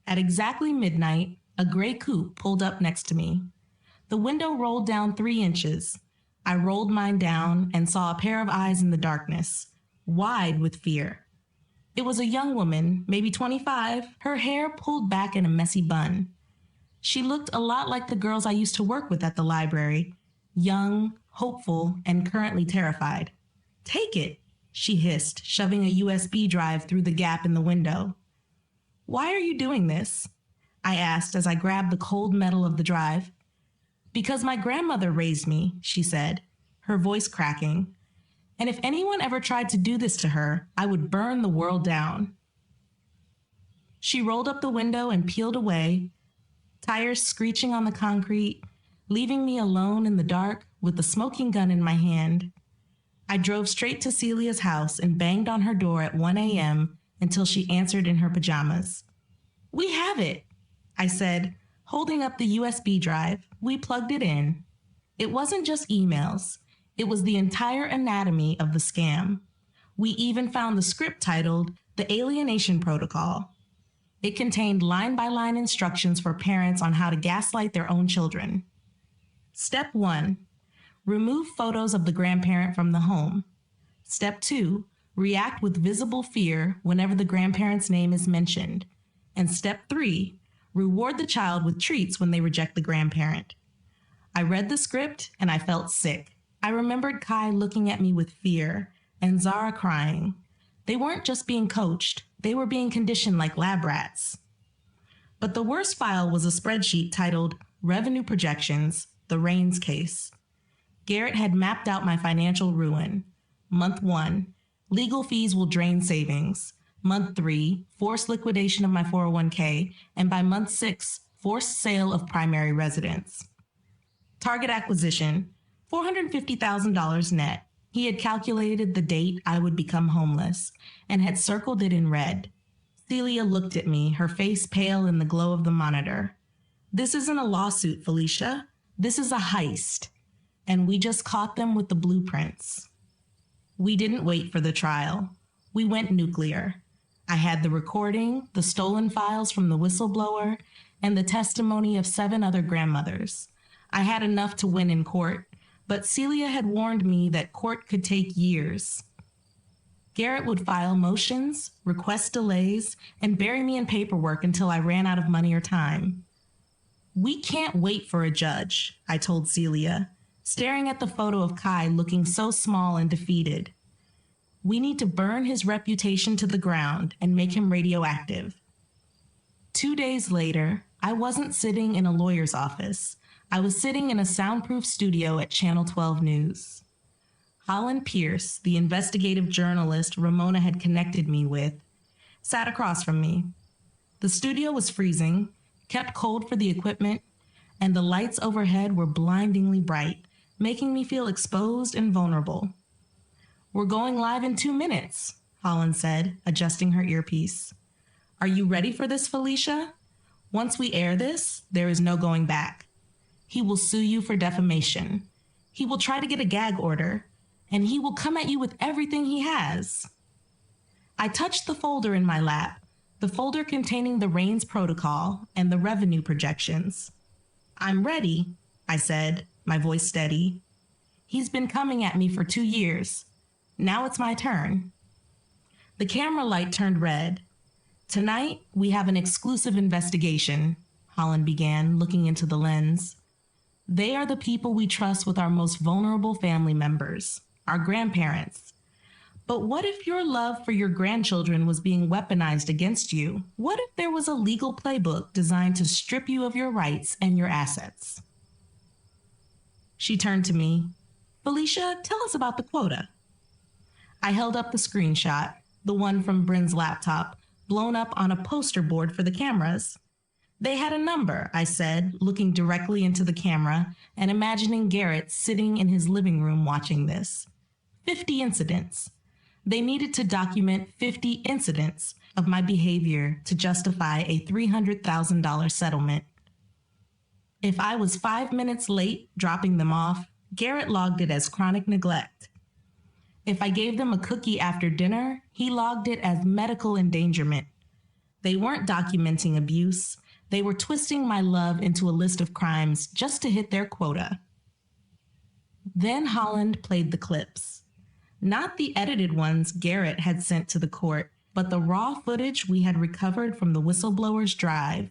At exactly midnight, a gray coupe pulled up next to me. The window rolled down 3 inches. I rolled mine down and saw a pair of eyes in the darkness, wide with fear. It was a young woman, maybe 25, her hair pulled back in a messy bun. She looked a lot like the girls I used to work with at the library, young, hopeful, and currently terrified. "Take it," she hissed, shoving a USB drive through the gap in the window. "Why are you doing this?" I asked as I grabbed the cold metal of the drive. "Because my grandmother raised me," she said, her voice cracking. "And if anyone ever tried to do this to her, I would burn the world down." She rolled up the window and peeled away, tires screeching on the concrete, leaving me alone in the dark with the smoking gun in my hand. I drove straight to Celia's house and banged on her door at 1 a.m. until she answered in her pajamas. "We have it," I said, holding up the USB drive. We plugged it in. It wasn't just emails. It was the entire anatomy of the scam. We even found the script titled The Alienation Protocol. It contained line-by-line instructions for parents on how to gaslight their own children. Step 1. Remove photos of the grandparent from the home. Step 2. React with visible fear whenever the grandparent's name is mentioned. And Step 3. Reward the child with treats when they reject the grandparent. I read the script and I felt sick. I remembered Kai looking at me with fear and Zara crying. They weren't just being coached, they were being conditioned like lab rats. But the worst file was a spreadsheet titled Revenue Projections, the Rains Case. Garrett had mapped out my financial ruin. Month 1, legal fees will drain savings. Month 3, forced liquidation of my 401k. And by month 6, forced sale of primary residence. Target acquisition, $450,000 net. He had calculated the date I would become homeless and had circled it in red. Celia looked at me, her face pale in the glow of the monitor. "This isn't a lawsuit, Felicia. This is a heist. And we just caught them with the blueprints." We didn't wait for the trial. We went nuclear. I had the recording, the stolen files from the whistleblower, and the testimony of 7 other grandmothers. I had enough to win in court, but Celia had warned me that court could take years. Garrett would file motions, request delays, and bury me in paperwork until I ran out of money or time. We can't wait for a judge, I told Celia, staring at the photo of Kai looking so small and defeated. We need to burn his reputation to the ground and make him radioactive. 2 days later, I wasn't sitting in a lawyer's office. I was sitting in a soundproof studio at Channel 12 News. Holland Pierce, the investigative journalist Ramona had connected me with, sat across from me. The studio was freezing, kept cold for the equipment, and the lights overhead were blindingly bright, making me feel exposed and vulnerable. "We're going live in 2 minutes," Holland said, adjusting her earpiece. "Are you ready for this, Felicia? Once we air this, there is no going back. He will sue you for defamation. He will try to get a gag order, and he will come at you with everything he has." I touched the folder in my lap, the folder containing the Raines Protocol and the revenue projections. "I'm ready," I said, my voice steady. "He's been coming at me for 2 years. Now it's my turn." The camera light turned red. "Tonight, we have an exclusive investigation," Holland began, looking into the lens. "They are the people we trust with our most vulnerable family members, our grandparents. But what if your love for your grandchildren was being weaponized against you? What if there was a legal playbook designed to strip you of your rights and your assets?" She turned to me. "Felicia, tell us about the quota." I held up the screenshot, the one from Bryn's laptop, blown up on a poster board for the cameras. "They had a number," I said, looking directly into the camera and imagining Garrett sitting in his living room watching this. 50 incidents. They needed to document 50 incidents of my behavior to justify a $300,000 settlement. If I was 5 minutes late dropping them off, Garrett logged it as chronic neglect. If I gave them a cookie after dinner, he logged it as medical endangerment. They weren't documenting abuse. They were twisting my love into a list of crimes just to hit their quota. Then Holland played the clips. Not the edited ones Garrett had sent to the court, but the raw footage we had recovered from the whistleblower's drive.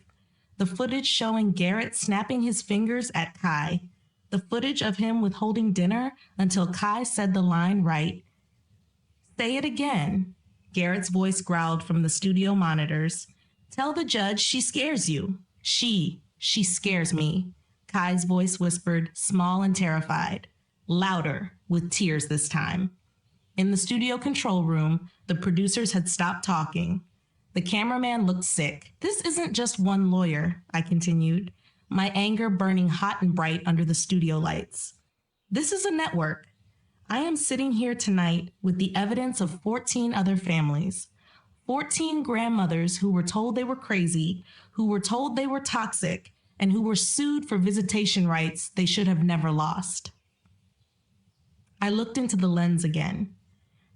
The footage showing Garrett snapping his fingers at Kai. The footage of him withholding dinner until Kai said the line right. "Say it again," Garrett's voice growled from the studio monitors. "Tell the judge she scares you." She scares me," Kai's voice whispered, small and terrified. Louder, with tears this time. In the studio control room, the producers had stopped talking. The cameraman looked sick. "This isn't just one lawyer," I continued, my anger burning hot and bright under the studio lights. "This is a network. I am sitting here tonight with the evidence of 14 other families. 14 grandmothers who were told they were crazy, who were told they were toxic, and who were sued for visitation rights they should have never lost." I looked into the lens again.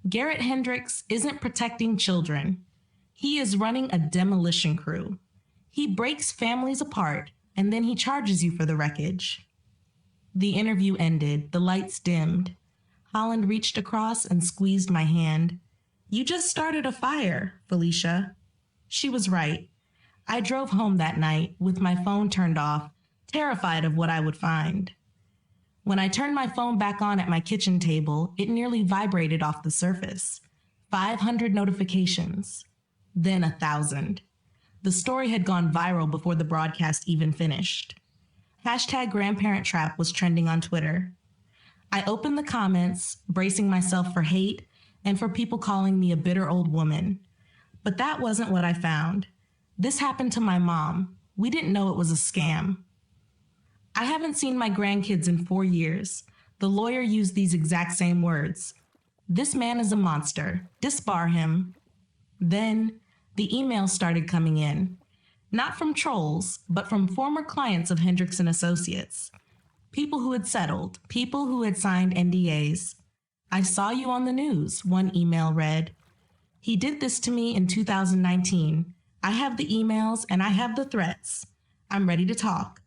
Garrett Hendricks isn't protecting children. He is running a demolition crew. He breaks families apart, and then he charges you for the wreckage. The interview ended. The lights dimmed. Holland reached across and squeezed my hand. "You just started a fire, Felicia." She was right. I drove home that night with my phone turned off, terrified of what I would find. When I turned my phone back on at my kitchen table, it nearly vibrated off the surface. 500 notifications. Then 1,000. The story had gone viral before the broadcast even finished. #Grandparent Trap was trending on Twitter. I opened the comments, bracing myself for hate and for people calling me a bitter old woman. But that wasn't what I found. This happened to my mom. We didn't know it was a scam. I haven't seen my grandkids in 4 years. The lawyer used these exact same words. "This man is a monster. Disbar him." Then the emails started coming in. Not from trolls, but from former clients of Hendricks and Associates. People who had settled, people who had signed NDAs. I saw you on the news, one email read. He did this to me in 2019. I have the emails and I have the threats. I'm ready to talk.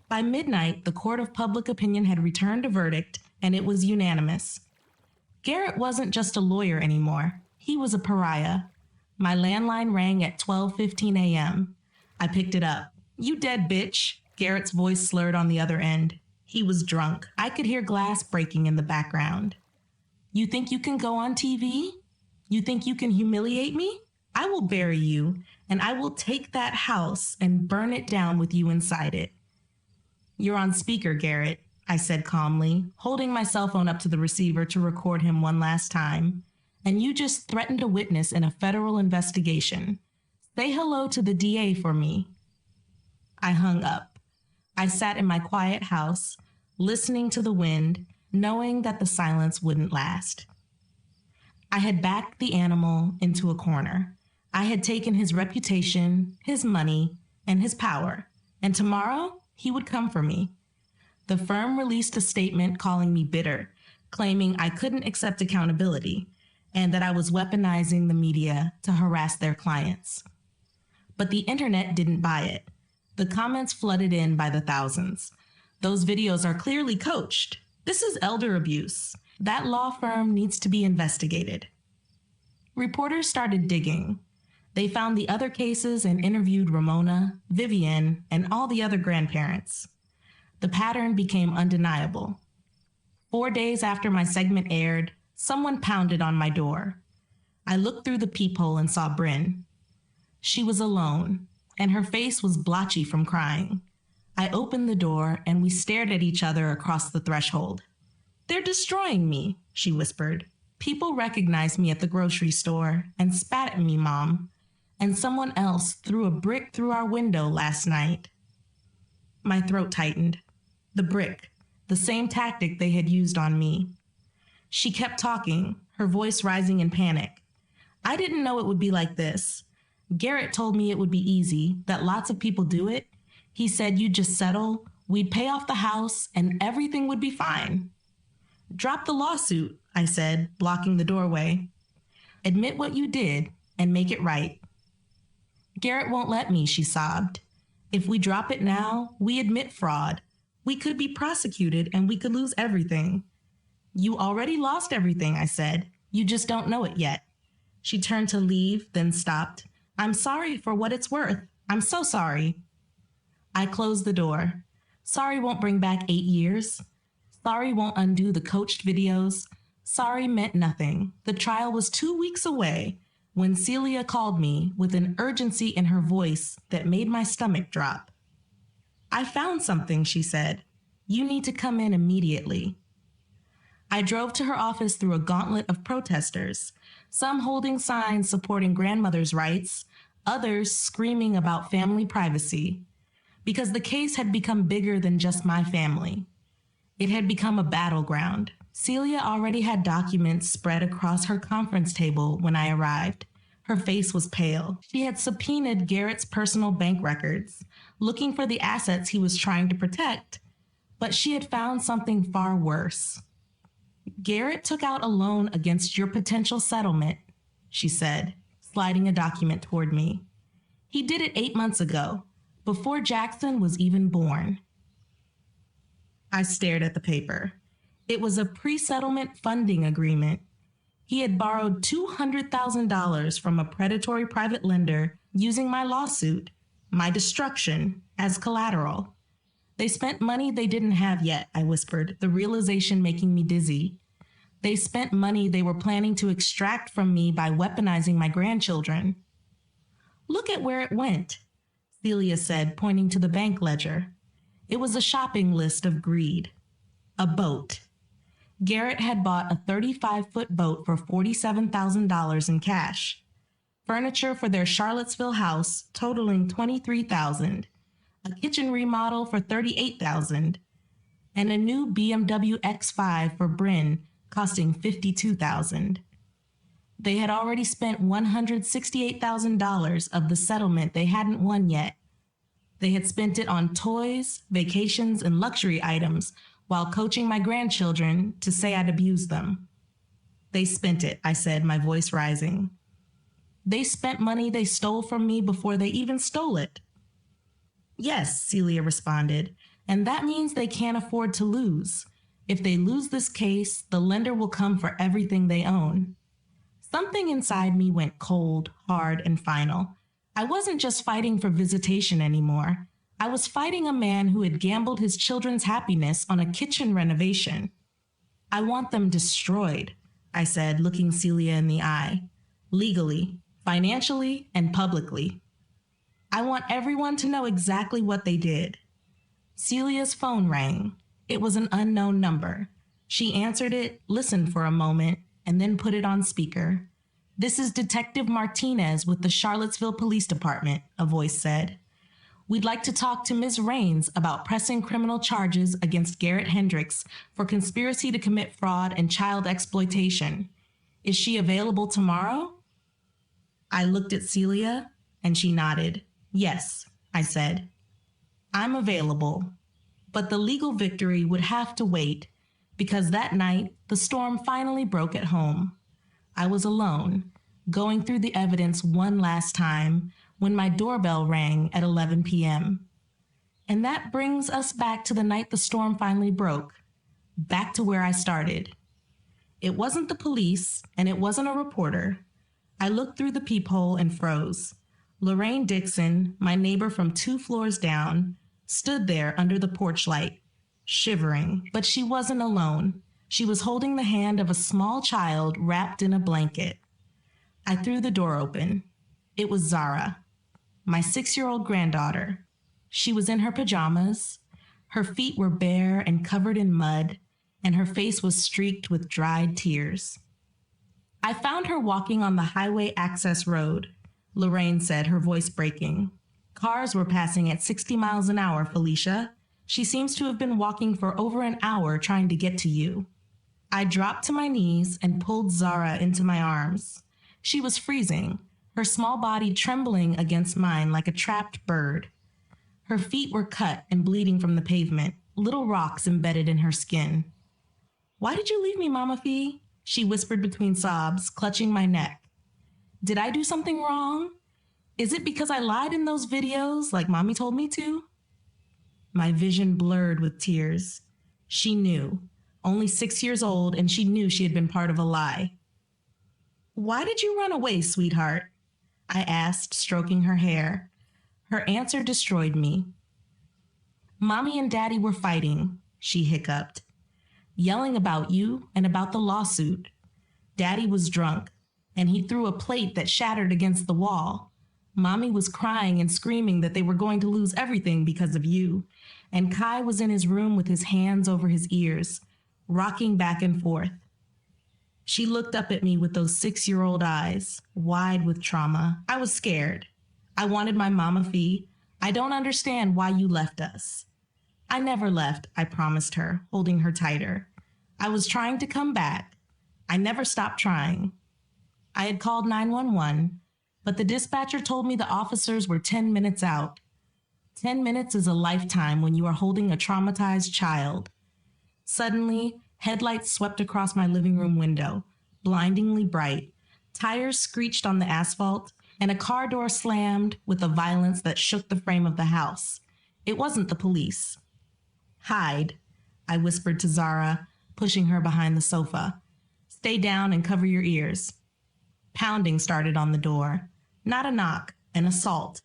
By midnight, the court of public opinion had returned a verdict, and it was unanimous. Garrett wasn't just a lawyer anymore. He was a pariah. My landline rang at 12:15 a.m. I picked it up. "You dead bitch," Garrett's voice slurred on the other end. He was drunk. I could hear glass breaking in the background. "You think you can go on TV? You think you can humiliate me? I will bury you, and I will take that house and burn it down with you inside it." "You're on speaker, Garrett," I said calmly, holding my cell phone up to the receiver to record him one last time. "And you just threatened a witness in a federal investigation. Say hello to the DA for me." I hung up. I sat in my quiet house, listening to the wind, knowing that the silence wouldn't last. I had backed the animal into a corner. I had taken his reputation, his money, and his power, and tomorrow he would come for me. The firm released a statement calling me bitter, claiming I couldn't accept accountability, and that I was weaponizing the media to harass their clients. But the internet didn't buy it. The comments flooded in by the thousands. "Those videos are clearly coached. This is elder abuse. That law firm needs to be investigated." Reporters started digging. They found the other cases and interviewed Ramona, Vivian, and all the other grandparents. The pattern became undeniable. 4 days after my segment aired, someone pounded on my door. I looked through the peephole and saw Bryn. She was alone, and her face was blotchy from crying. I opened the door, and we stared at each other across the threshold. "They're destroying me," she whispered. "People recognized me at the grocery store and spat at me, Mom. And someone else threw a brick through our window last night." My throat tightened. The brick, the same tactic they had used on me. She kept talking, her voice rising in panic. "I didn't know it would be like this. Garrett told me it would be easy, that lots of people do it. He said you'd just settle, we'd pay off the house, and everything would be fine." "Drop the lawsuit," I said, blocking the doorway. "Admit what you did and make it right." "Garrett won't let me," she sobbed. "If we drop it now, we admit fraud. We could be prosecuted and we could lose everything." "You already lost everything," I said. "You just don't know it yet." She turned to leave, then stopped. "I'm sorry for what it's worth. I'm so sorry." I closed the door. Sorry won't bring back 8 years. Sorry won't undo the coached videos. Sorry meant nothing. The trial was 2 weeks away when Celia called me with an urgency in her voice that made my stomach drop. "I found something," she said. "You need to come in immediately." I drove to her office through a gauntlet of protesters, some holding signs supporting grandmother's rights, others screaming about family privacy, because the case had become bigger than just my family. It had become a battleground. Celia already had documents spread across her conference table when I arrived. Her face was pale. She had subpoenaed Garrett's personal bank records, looking for the assets he was trying to protect, but she had found something far worse. "Garrett took out a loan against your potential settlement," she said, sliding a document toward me. "He did it 8 months ago, before Jackson was even born." I stared at the paper. It was a pre-settlement funding agreement. He had borrowed $200,000 from a predatory private lender using my lawsuit, my destruction, as collateral. "They spent money they didn't have yet," I whispered, the realization making me dizzy. "They spent money they were planning to extract from me by weaponizing my grandchildren." "Look at where it went," Celia said, pointing to the bank ledger. It was a shopping list of greed. A boat. Garrett had bought a 35-foot boat for $47,000 in cash. Furniture for their Charlottesville house totaling $23,000. A kitchen remodel for $38,000. And a new BMW X5 for Bryn costing $52,000. They had already spent $168,000 of the settlement they hadn't won yet. They had spent it on toys, vacations, and luxury items while coaching my grandchildren to say I'd abused them. They spent it, I said, my voice rising. They spent money they stole from me before they even stole it. Yes, Celia responded, and that means they can't afford to lose. If they lose this case, the lender will come for everything they own. Something inside me went cold, hard, and final. I wasn't just fighting for visitation anymore. I was fighting a man who had gambled his children's happiness on a kitchen renovation. I want them destroyed, I said, looking Celia in the eye. Legally, financially, and publicly. I want everyone to know exactly what they did. Celia's phone rang. It was an unknown number. She answered it, listened for a moment, and then put it on speaker. This is Detective Martinez with the Charlottesville Police Department, a voice said. We'd like to talk to Ms. Raines about pressing criminal charges against Garrett Hendricks for conspiracy to commit fraud and child exploitation. Is she available tomorrow? I looked at Celia, and she nodded. Yes, I said. I'm available. But the legal victory would have to wait, because that night, the storm finally broke at home. I was alone, going through the evidence one last time, when my doorbell rang at 11 p.m. And that brings us back to the night the storm finally broke, back to where I started. It wasn't the police, and it wasn't a reporter. I looked through the peephole and froze. Lorraine Dixon, my neighbor from 2 floors down, stood there under the porch light, shivering, but she wasn't alone. She was holding the hand of a small child wrapped in a blanket. I threw the door open. It was Zara, my 6-year-old granddaughter. She was in her pajamas. Her feet were bare and covered in mud, and her face was streaked with dried tears. I found her walking on the highway access road, Lorraine said, her voice breaking. Cars were passing at 60 miles an hour, Felicia. She seems to have been walking for over an hour trying to get to you. I dropped to my knees and pulled Zara into my arms. She was freezing, her small body trembling against mine like a trapped bird. Her feet were cut and bleeding from the pavement, little rocks embedded in her skin. Why did you leave me, Mama Fee? She whispered between sobs, clutching my neck. Did I do something wrong? Is it because I lied in those videos like Mommy told me to? My vision blurred with tears. She knew. Only 6 years old, and she knew she had been part of a lie. Why did you run away, sweetheart? I asked, stroking her hair. Her answer destroyed me. Mommy and Daddy were fighting, she hiccuped, yelling about you and about the lawsuit. Daddy was drunk, and he threw a plate that shattered against the wall. Mommy was crying and screaming that they were going to lose everything because of you, and Kai was in his room with his hands over his ears, rocking back and forth. She looked up at me with those 6-year-old eyes, wide with trauma. I was scared. I wanted my Mama Fee. I don't understand why you left us. I never left, I promised her, holding her tighter. I was trying to come back. I never stopped trying. I had called 911, but the dispatcher told me the officers were 10 minutes out. 10 minutes is a lifetime when you are holding a traumatized child. Suddenly, headlights swept across my living room window, blindingly bright. Tires screeched on the asphalt, and a car door slammed with a violence that shook the frame of the house. It wasn't the police. Hide, I whispered to Zara, pushing her behind the sofa. Stay down and cover your ears. Pounding started on the door. Not a knock, an assault.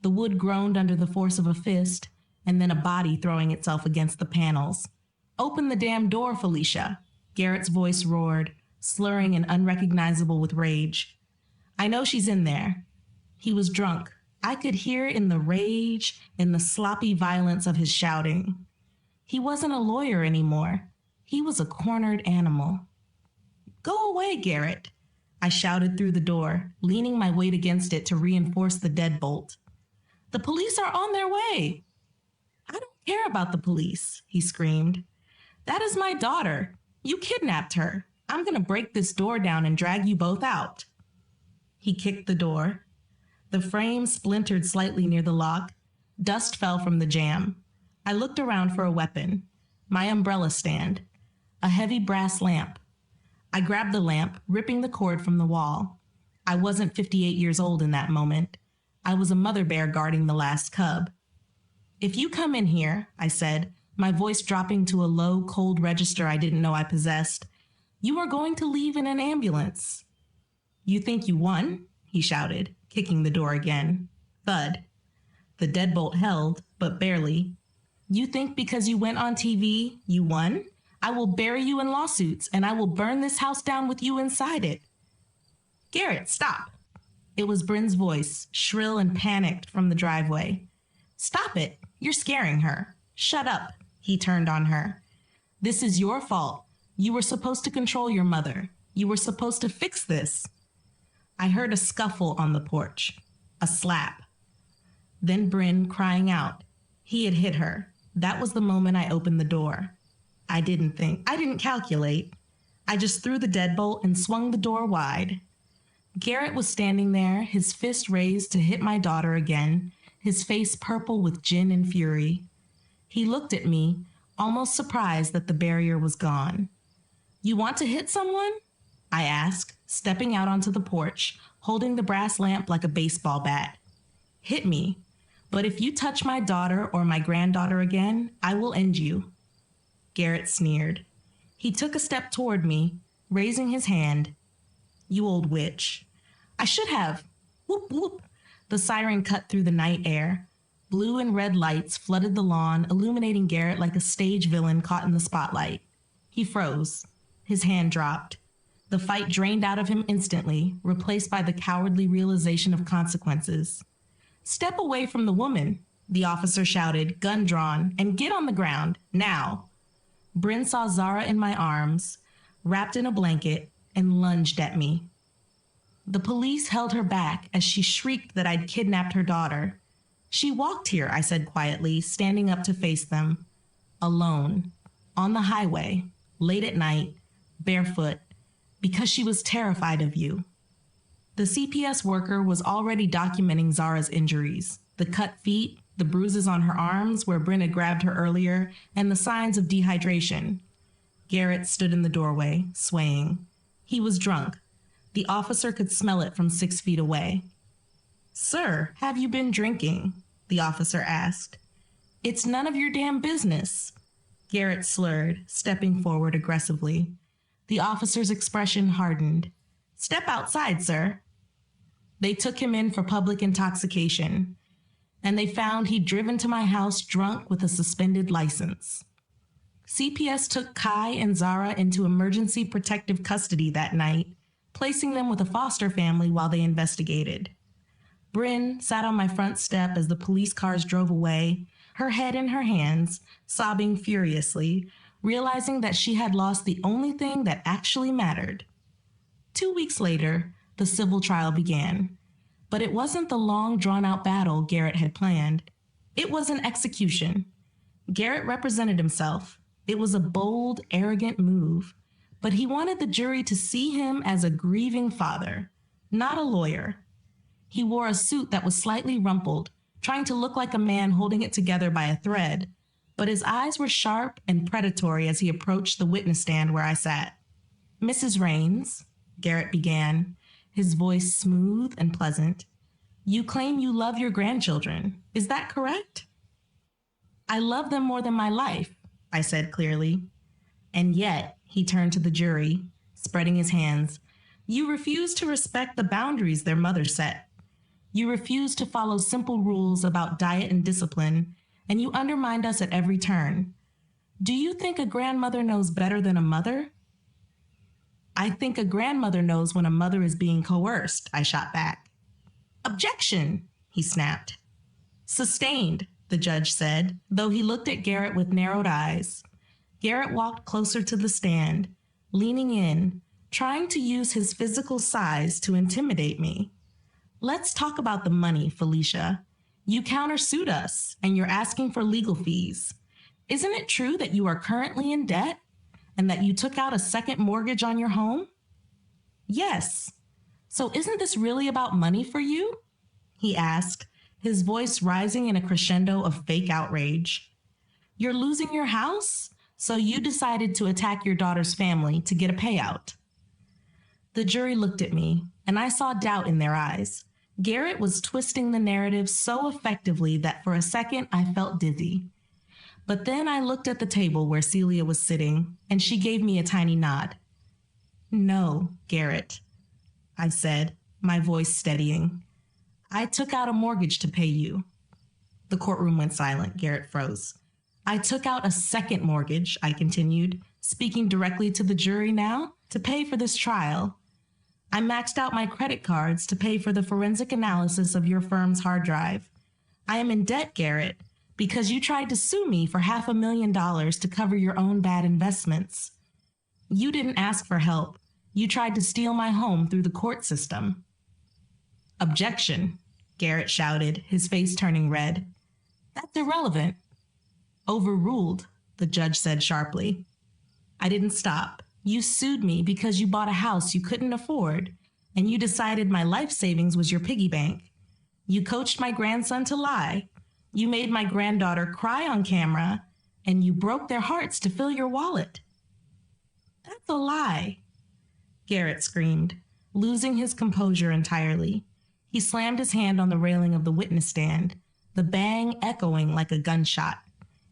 The wood groaned under the force of a fist, and then a body throwing itself against the panels. Open the damn door, Felicia, Garrett's voice roared, slurring and unrecognizable with rage. I know she's in there. He was drunk. I could hear in the rage, in the sloppy violence of his shouting. He wasn't a lawyer anymore. He was a cornered animal. Go away, Garrett, I shouted through the door, leaning my weight against it to reinforce the deadbolt. The police are on their way. I don't care about the police, he screamed. That is my daughter. You kidnapped her. I'm going to break this door down and drag you both out. He kicked the door. The frame splintered slightly near the lock. Dust fell from the jamb. I looked around for a weapon. My umbrella stand. A heavy brass lamp. I grabbed the lamp, ripping the cord from the wall. I wasn't 58 years old in that moment. I was a mother bear guarding the last cub. "If you come in here," I said, my voice dropping to a low, cold register I didn't know I possessed, "you are going to leave in an ambulance." "You think you won?" he shouted, kicking the door again. Thud. The deadbolt held, but barely. "You think because you went on TV, you won? I will bury you in lawsuits, and I will burn this house down with you inside it." "Garrett, stop." It was Bryn's voice, shrill and panicked from the driveway. "Stop it. You're scaring her. Shut up." He turned on her. "This is your fault. You were supposed to control your mother. You were supposed to fix this." I heard a scuffle on the porch. A slap. Then Bryn crying out. He had hit her. That was the moment I opened the door. I didn't think. I didn't calculate. I just threw the deadbolt and swung the door wide. Garrett was standing there, his fist raised to hit my daughter again, his face purple with gin and fury. He looked at me, almost surprised that the barrier was gone. "You want to hit someone?" I asked, stepping out onto the porch, holding the brass lamp like a baseball bat. "Hit me. But if you touch my daughter or my granddaughter again, I will end you." Garrett sneered. He took a step toward me, raising his hand. "You old witch." "I should have." Whoop, whoop. The siren cut through the night air. Blue and red lights flooded the lawn, illuminating Garrett like a stage villain caught in the spotlight. He froze. His hand dropped. The fight drained out of him instantly, replaced by the cowardly realization of consequences. "Step away from the woman," the officer shouted, gun drawn, "and get on the ground, now." Bryn saw Zara in my arms, wrapped in a blanket, and lunged at me. The police held her back as she shrieked that I'd kidnapped her daughter. "She walked here," I said quietly, standing up to face them. "Alone, on the highway, late at night, barefoot, because she was terrified of you." The CPS worker was already documenting Zara's injuries, the cut feet, the bruises on her arms where Bryn had grabbed her earlier, and the signs of dehydration. Garrett stood in the doorway, swaying. He was drunk. The officer could smell it from 6 feet away. "Sir, have you been drinking?" the officer asked. "It's none of your damn business." Garrett slurred, stepping forward aggressively. The officer's expression hardened. "Step outside, sir." They took him in for public intoxication, and they found he'd driven to my house drunk with a suspended license. CPS took Kai and Zara into emergency protective custody that night, placing them with a foster family while they investigated. Bryn sat on my front step as the police cars drove away, her head in her hands, sobbing furiously, realizing that she had lost the only thing that actually mattered. 2 weeks later, the civil trial began. But it wasn't the long, drawn-out battle Garrett had planned. It was an execution. Garrett represented himself. It was a bold, arrogant move. But he wanted the jury to see him as a grieving father, not a lawyer. He wore a suit that was slightly rumpled, trying to look like a man holding it together by a thread. But his eyes were sharp and predatory as he approached the witness stand where I sat. "Mrs. Raines," Garrett began, his voice smooth and pleasant, "you claim you love your grandchildren. Is that correct?" "I love them more than my life," I said clearly. "And yet," he turned to the jury, spreading his hands, "you refuse to respect the boundaries their mother set. You refuse to follow simple rules about diet and discipline, and you undermined us at every turn. Do you think a grandmother knows better than a mother?" "I think a grandmother knows when a mother is being coerced," I shot back. "Objection," he snapped. "Sustained," the judge said, though he looked at Garrett with narrowed eyes. Garrett walked closer to the stand, leaning in, trying to use his physical size to intimidate me. "Let's talk about the money, Felicia. You countersued us, and you're asking for legal fees. Isn't it true that you are currently in debt, and that you took out a second mortgage on your home?" "Yes. So isn't this really about money for you?" he asked, his voice rising in a crescendo of fake outrage. "You're losing your house, so you decided to attack your daughter's family to get a payout." The jury looked at me, and I saw doubt in their eyes. Garrett was twisting the narrative so effectively that for a second I felt dizzy. But then I looked at the table where Celia was sitting, and she gave me a tiny nod. "No, Garrett," I said, my voice steadying. "I took out a mortgage to pay you." The courtroom went silent. Garrett froze. "I took out a second mortgage," I continued, speaking directly to the jury now, "to pay for this trial. I maxed out my credit cards to pay for the forensic analysis of your firm's hard drive. I am in debt, Garrett, because you tried to sue me for $500,000 to cover your own bad investments. You didn't ask for help. You tried to steal my home through the court system." "Objection," Garrett shouted, his face turning red. "That's irrelevant." "Overruled," the judge said sharply. I didn't stop. "You sued me because you bought a house you couldn't afford, and you decided my life savings was your piggy bank. You coached my grandson to lie. You made my granddaughter cry on camera, and you broke their hearts to fill your wallet." "That's a lie," Garrett screamed, losing his composure entirely. He slammed his hand on the railing of the witness stand, the bang echoing like a gunshot.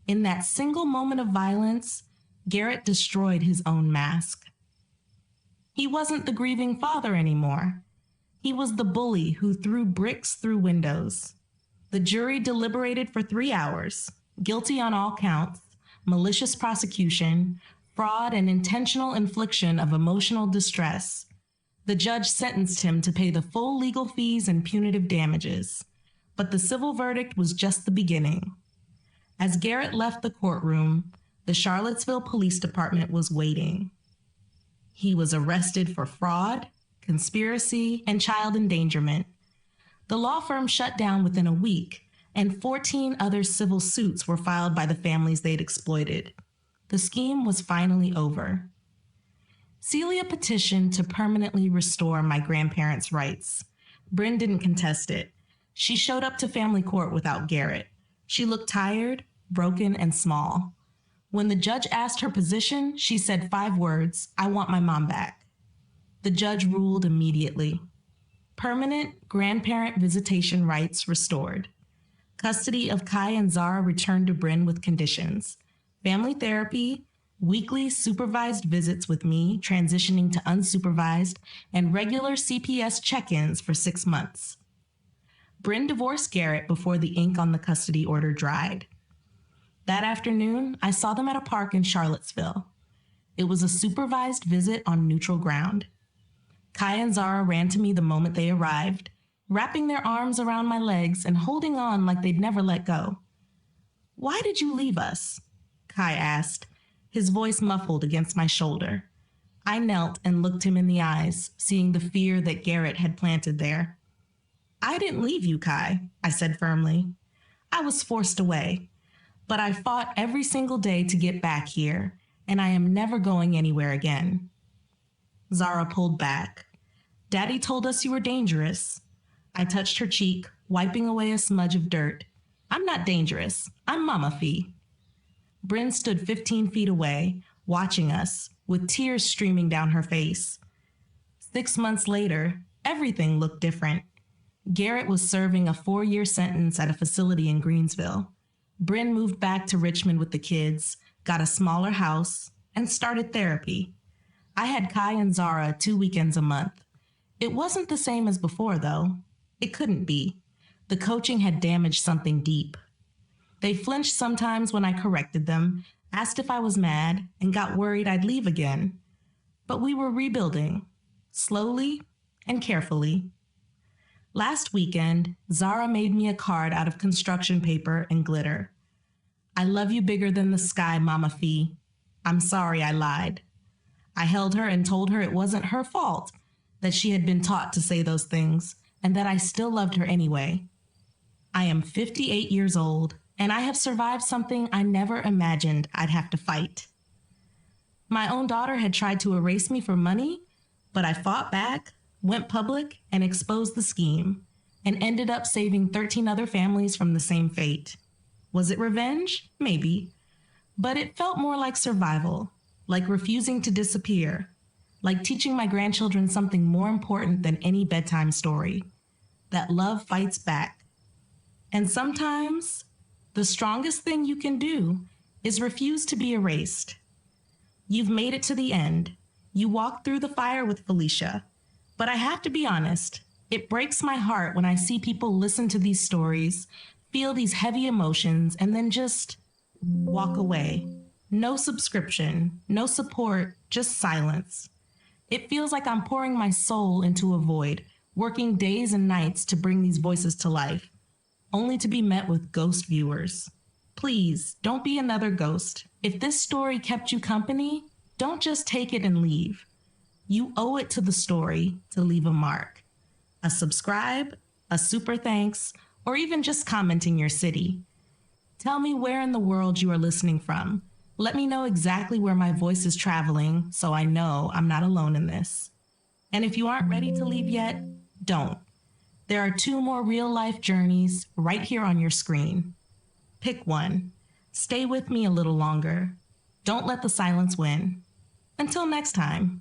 In that single moment of violence, Garrett destroyed his own mask. He wasn't the grieving father anymore. He was the bully who threw bricks through windows. The jury deliberated for 3 hours, guilty on all counts, malicious prosecution, fraud, and intentional infliction of emotional distress. The judge sentenced him to pay the full legal fees and punitive damages. But the civil verdict was just the beginning. As Garrett left the courtroom, the Charlottesville Police Department was waiting. He was arrested for fraud, conspiracy, and child endangerment. The law firm shut down within a week, and 14 other civil suits were filed by the families they'd exploited. The scheme was finally over. Celia petitioned to permanently restore my grandparents' rights. Bryn didn't contest it. She showed up to family court without Garrett. She looked tired, broken, and small. When the judge asked her position, she said 5 words: "I want my mom back." The judge ruled immediately. Permanent grandparent visitation rights restored. Custody of Kai and Zara returned to Bryn with conditions: family therapy, weekly supervised visits with me, transitioning to unsupervised, and regular CPS check-ins for 6 months. Bryn divorced Garrett before the ink on the custody order dried. That afternoon, I saw them at a park in Charlottesville. It was a supervised visit on neutral ground. Kai and Zara ran to me the moment they arrived, wrapping their arms around my legs and holding on like they'd never let go. "Why did you leave us?" Kai asked, his voice muffled against my shoulder. I knelt and looked him in the eyes, seeing the fear that Garrett had planted there. "I didn't leave you, Kai," I said firmly. "I was forced away, but I fought every single day to get back here, and I am never going anywhere again." Zara pulled back. "Daddy told us you were dangerous." I touched her cheek, wiping away a smudge of dirt. "I'm not dangerous. I'm Mama Fee." Bryn stood 15 feet away, watching us, with tears streaming down her face. 6 months later, everything looked different. Garrett was serving a 4-year sentence at a facility in Greensville. Bryn moved back to Richmond with the kids, got a smaller house, and started therapy. I had Kai and Zara 2 weekends a month. It wasn't the same as before, though. It couldn't be. The coaching had damaged something deep. They flinched sometimes when I corrected them, asked if I was mad, and got worried I'd leave again. But we were rebuilding, slowly and carefully. Last weekend, Zara made me a card out of construction paper and glitter. "I love you bigger than the sky, Mama Fee. I'm sorry I lied." I held her and told her it wasn't her fault, that she had been taught to say those things, and that I still loved her anyway. I am 58 years old, and I have survived something I never imagined I'd have to fight. My own daughter had tried to erase me for money, but I fought back, went public, and exposed the scheme, and ended up saving 13 other families from the same fate. Was it revenge? Maybe. But it felt more like survival, like refusing to disappear. like teaching my grandchildren something more important than any bedtime story, that love fights back. And sometimes, the strongest thing you can do is refuse to be erased. You've made it to the end. You walked through the fire with Felicia. But I have to be honest, it breaks my heart when I see people listen to these stories, feel these heavy emotions, and then just walk away. No subscription, no support, just silence. It feels like I'm pouring my soul into a void, working days and nights to bring these voices to life, only to be met with ghost viewers. Please, don't be another ghost. If this story kept you company, don't just take it and leave. You owe it to the story to leave a mark. A subscribe, a super thanks, or even just commenting your city. Tell me where in the world you are listening from. Let me know exactly where my voice is traveling so I know I'm not alone in this. And if you aren't ready to leave yet, don't. There are 2 more real-life journeys right here on your screen. Pick one. Stay with me a little longer. Don't let the silence win. Until next time.